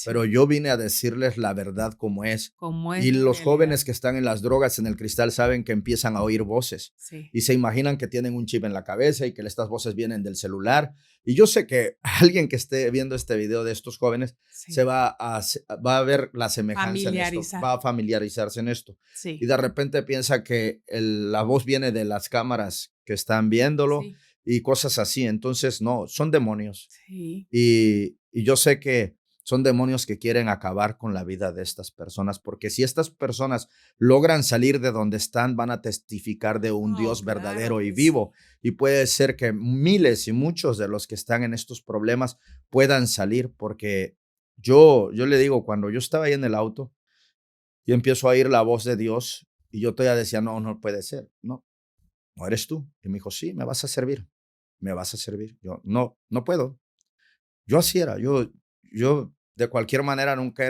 pero Sí, yo vine a decirles la verdad como es. como es Y la los realidad. jóvenes que están en las drogas, en el cristal, saben que empiezan a oír voces Sí, y se imaginan que tienen un chip en la cabeza y que estas voces vienen del celular. Y yo sé que alguien que esté viendo este video de estos jóvenes sí. va a ver la semejanza en esto, Familiarizar. va a familiarizarse en esto. Y Sí, de repente piensa que la voz viene de las cámaras que están viéndolo sí, y cosas así. Entonces, no, son demonios. sí. Y yo sé que son demonios que quieren acabar con la vida de estas personas, porque si estas personas logran salir de donde están, van a testificar de un Oh, Dios claro verdadero y que sí. vivo. Y puede ser que miles y muchos de los que están en estos problemas puedan salir, porque yo le digo, cuando yo estaba ahí en el auto y empiezo a oír la voz de Dios, y yo todavía decía, no, no puede ser, no, no eres tú. Y me dijo, sí, me vas a servir, me vas a servir. Yo, no, no puedo. Yo así era, yo de cualquier manera nunca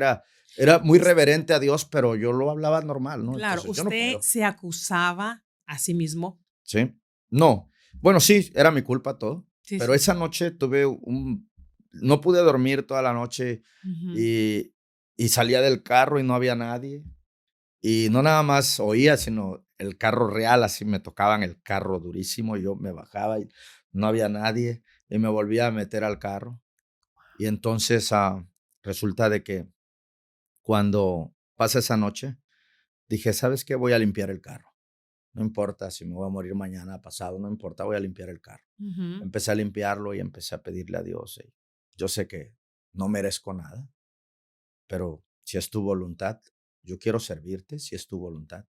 era muy Us reverente a Dios, pero yo lo hablaba normal, ¿no? Claro, Entonces, yo no usted puedo, se acusaba a sí mismo. ¿sí? No, bueno, sí, era mi culpa todo, Sí, pero sí. esa noche no pude dormir toda la noche Ujú. y salía del carro y no había nadie, y no nada más oía, sino el carro real, así me tocaban el carro durísimo, y yo me bajaba y no había nadie, y me volvía a meter al carro. Y entonces, resulta de que cuando pasa esa noche, dije: "¿Sabes qué? Voy a limpiar el carro. No importa si me voy a morir mañana, pasado, no importa, voy a limpiar el carro". Ujú. Empecé a limpiarlo y empecé a pedirle a Dios, yo sé que no merezco nada, pero si es tu voluntad, yo quiero servirte, si es tu voluntad.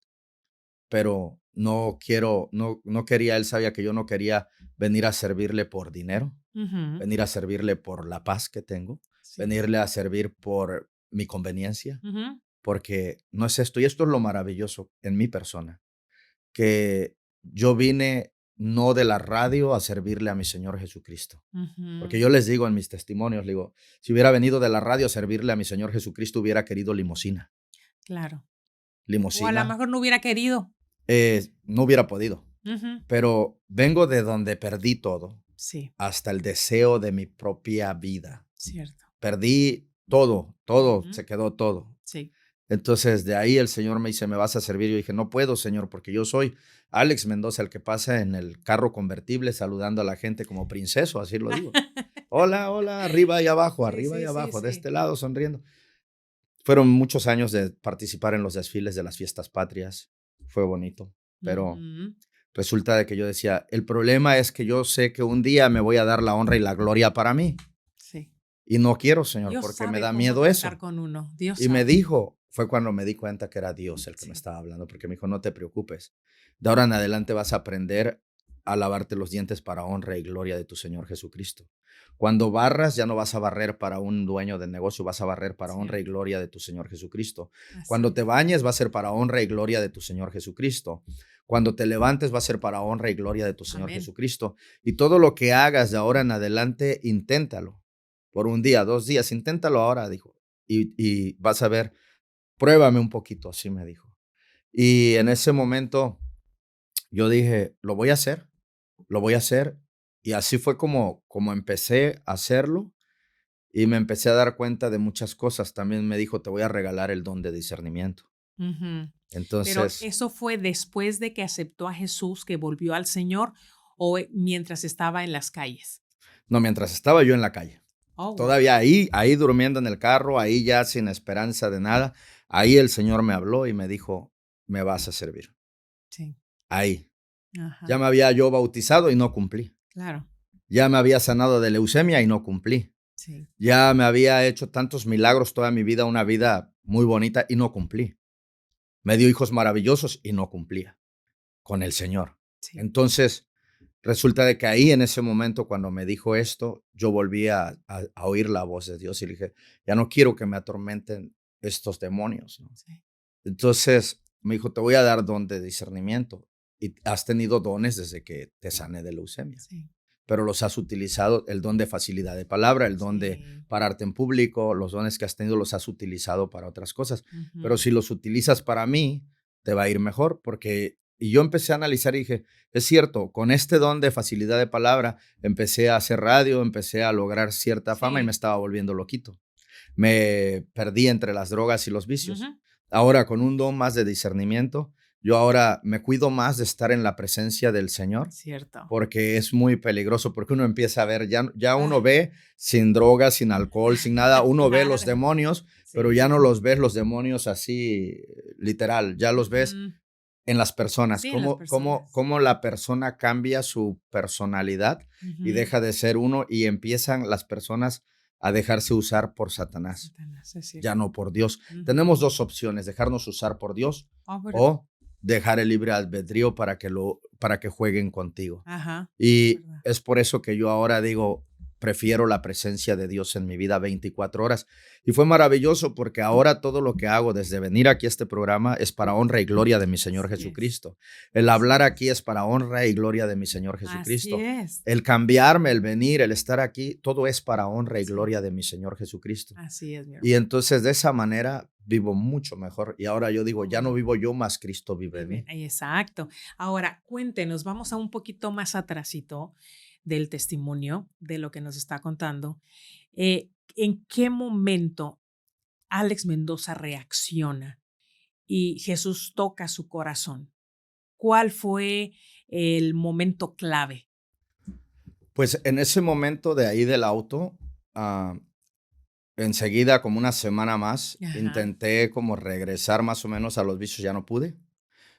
Pero no quería, él sabía que yo no quería venir a servirle por dinero, Ujú. venir a servirle por la paz que tengo, Sí. venirle a servir por mi conveniencia. Ujú. Porque no es esto, y esto es lo maravilloso en mi persona, que yo vine no de la radio a servirle a mi Señor Jesucristo. Porque Ujú. yo les digo en mis testimonios, le digo, si hubiera venido de la radio a servirle a mi Señor Jesucristo, hubiera querido limosina. Claro. O a lo Limosina, mejor no hubiera querido. no hubiera podido. Ujú. Pero vengo de donde perdí todo, Sí, hasta el deseo de mi propia vida. cierto. Perdí todo, todo, Ujú. se quedó todo. Sí. Entonces, de ahí el Señor me dice: "¿Me vas a servir?". Yo dije: "No puedo, Señor, porque yo soy Alex Mendoza, el que pasa en el carro convertible saludando a la gente como princeso", así lo digo. Hola, hola, Sí, arriba y sí, sí, abajo, de sí. este lado sonriendo. Fueron muchos años de participar en los desfiles de las fiestas patrias, fue bonito, pero Ujú. resulta de que yo decía, el problema es que yo sé que un día me voy a dar la honra y la gloria para mí. Sí. Y no quiero, Señor, Dios porque me sabe da cómo miedo tratar eso. con uno. Dios Y me sabe. dijo, fue cuando me di cuenta que era Dios el que me Sí. estaba hablando, porque me dijo, no te preocupes. De ahora en adelante vas a aprender a lavarte los dientes para honra y gloria de tu Señor Jesucristo. Cuando barras, ya no vas a barrer para un dueño de negocio, vas a barrer para honra y Cierto. gloria de tu Señor Jesucristo. Así Cuando te es. bañes, va a ser para honra y gloria de tu Señor Jesucristo. Cuando te levantes, va a ser para honra y gloria de tu Señor Amén. Jesucristo. Y todo lo que hagas de ahora en adelante, inténtalo. Por un día, 2 días, inténtalo ahora, dijo. Y vas a ver, pruébame un poquito, así me dijo. Y en ese momento yo dije, lo voy a hacer, lo voy a hacer. Y así fue como empecé a hacerlo y me empecé a dar cuenta de muchas cosas. También me dijo, te voy a regalar el don de discernimiento. Ujú. Pero Entonces, ¿eso fue después de que aceptó a Jesús, que volvió al Señor, o mientras estaba en las calles? no, mientras estaba yo en la calle, Oh, wow. todavía ahí durmiendo en el carro, ahí ya sin esperanza de nada, ahí el Señor me habló y me dijo, me vas a servir. Sí. Ahí. Ya Ajá. me había yo bautizado y no cumplí. Claro. Ya me había sanado de leucemia y no cumplí. Sí. Ya me había hecho tantos milagros toda mi vida, una vida muy bonita y no cumplí. Me dio hijos maravillosos y no cumplía con el Señor. Sí. Entonces, resulta de que ahí en ese momento cuando me dijo esto, yo volví a oír la voz de Dios y le dije, ya no quiero que me atormenten estos demonios, ¿no? Sí. Entonces me dijo, te voy a dar don de discernimiento y has tenido dones desde que te sané de leucemia, Sí. pero los has utilizado, el don de facilidad de palabra, el don de Sí. pararte en público, los dones que has tenido los has utilizado para otras cosas, pero Ujú. si los utilizas para mí, te va a ir mejor porque, y yo empecé a analizar y dije, es cierto, con este don de facilidad de palabra, empecé a hacer radio, empecé a lograr cierta fama y me Sí. estaba volviendo loquito. Me perdí entre las drogas y los vicios. Ujú. Ahora, con un don más de discernimiento, yo ahora me cuido más de estar en la presencia del Señor Cierto. porque es muy peligroso, porque uno empieza a ver, ya uno Ah, ve sin drogas, sin alcohol, sin nada, uno ve los claro. demonios, pero Sí. ya no los ves los demonios así literal, ya los ves Ujú. en las personas, Sí, en las personas. cómo la persona cambia su personalidad y Ujú. deja de ser uno y empiezan las personas a dejarse usar por Satanás, Satanás, es ya cierto. no por Dios. Ujú. Tenemos dos opciones, dejarnos usar por Dios Oh, ¿verdad? o dejar el libre albedrío para que jueguen contigo. Ajá. Es Y verdad. es por eso que yo ahora digo, prefiero la presencia de Dios en mi vida 24 horas. Y fue maravilloso porque ahora todo lo que hago desde venir aquí a este programa es para honra y gloria de mi Señor Así es. Jesucristo. El Así hablar es. aquí es para honra y gloria de mi Señor Así Jesucristo. es. El cambiarme, el venir, el estar aquí, todo es para honra y Sí. gloria de mi Señor Jesucristo. Así es, mi Y hermano. entonces de esa manera vivo mucho mejor. Y ahora yo digo, ya no Oh, vivo yo, más Cristo vive en vive. mí. Exacto. Ahora, cuéntenos, vamos a un poquito más atrasito del testimonio de lo que nos está contando. ¿En qué momento Alex Mendoza reacciona y Jesús toca su corazón? ¿Cuál fue el momento clave? Pues en ese momento de ahí del auto, enseguida, como una semana más, Ajá. intenté como regresar más o menos a los vicios, ya no pude,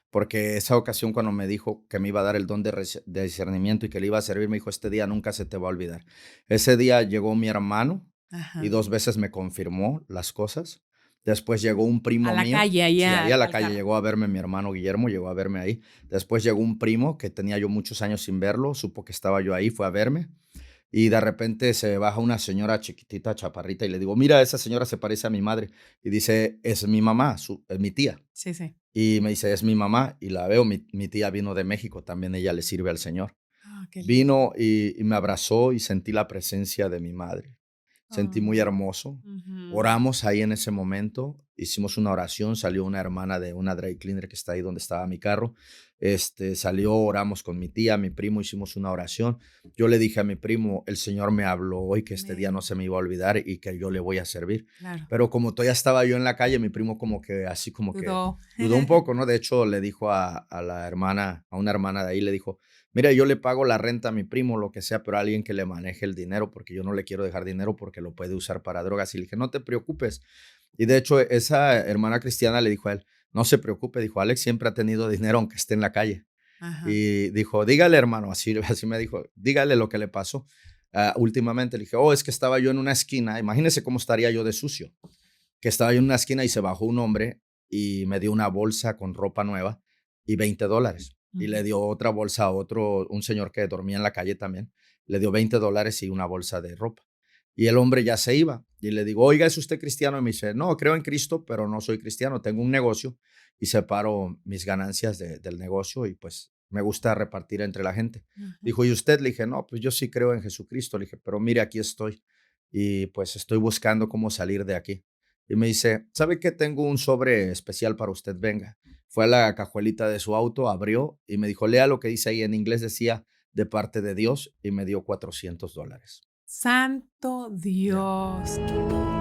porque esa ocasión cuando me dijo que me iba a dar el don de discernimiento y que le iba a servir, me dijo, este día nunca se te va a olvidar. Ese día llegó mi hermano y Ajá. 2 veces me confirmó las cosas. Después llegó un A primo la mío, calle, sí, allá ahí a la al calle carro. llegó a verme mi hermano Guillermo, llegó a verme ahí. Después llegó un primo que tenía yo muchos años sin verlo, supo que estaba yo ahí, fue a verme. Y de repente se baja una señora chiquitita, chaparrita, y le digo, mira, esa señora se parece a mi madre. Y dice, es mi mamá, es mi tía. Sí, sí. Y me dice, es mi mamá. Y la veo, mi tía vino de México, también ella le sirve al Señor. Ah, qué lindo. Vino y me abrazó y sentí la presencia de mi madre. Sentí muy Oh, hermoso. ujú. Oramos ahí en ese momento, hicimos una oración, salió una hermana de una dry cleaner que está ahí donde estaba mi carro. Salió, oramos con mi tía, mi primo, hicimos una oración. Yo le dije a mi primo, el Señor me habló hoy que este día no Amén. se me iba a olvidar y que yo le voy a servir. Claro. Pero como todavía estaba yo en la calle, mi primo como que así como que Dudó. dudó un poco, ¿no? De hecho, le dijo a la hermana, a una hermana de ahí, le dijo, mira, yo le pago la renta a mi primo, lo que sea, pero a alguien que le maneje el dinero, porque yo no le quiero dejar dinero porque lo puede usar para drogas. Y le dije, no te preocupes. Y de hecho, esa hermana cristiana le dijo a él, no se preocupe, dijo, Alex siempre ha tenido dinero aunque esté en la calle. Ajá. Y dijo, dígale, hermano, así, así me dijo, dígale lo que le pasó. Últimamente le dije, oh, es que estaba yo en una esquina, imagínese cómo estaría yo de sucio, que estaba yo en una esquina y se bajó un hombre y me dio una bolsa con ropa nueva y $20. Y Ujú. le dio otra bolsa a otro, un señor que dormía en la calle también, le dio $20 y una bolsa de ropa. Y el hombre ya se iba. Y le digo, oiga, ¿es usted cristiano? Y me dice, no, creo en Cristo, pero no soy cristiano. Tengo un negocio y separo mis ganancias del negocio y pues me gusta repartir entre la gente. Ujú. Dijo, ¿y usted? Le dije, no, pues yo sí creo en Jesucristo. Le dije, pero mire, aquí estoy y pues estoy buscando cómo salir de aquí. Y me dice, ¿sabe qué? Tengo un sobre especial para usted, venga. Fue a la cajuelita de su auto, abrió y me dijo, lea lo que dice ahí. En inglés decía, de parte de Dios, y me dio $400. Santo Ya. Dios.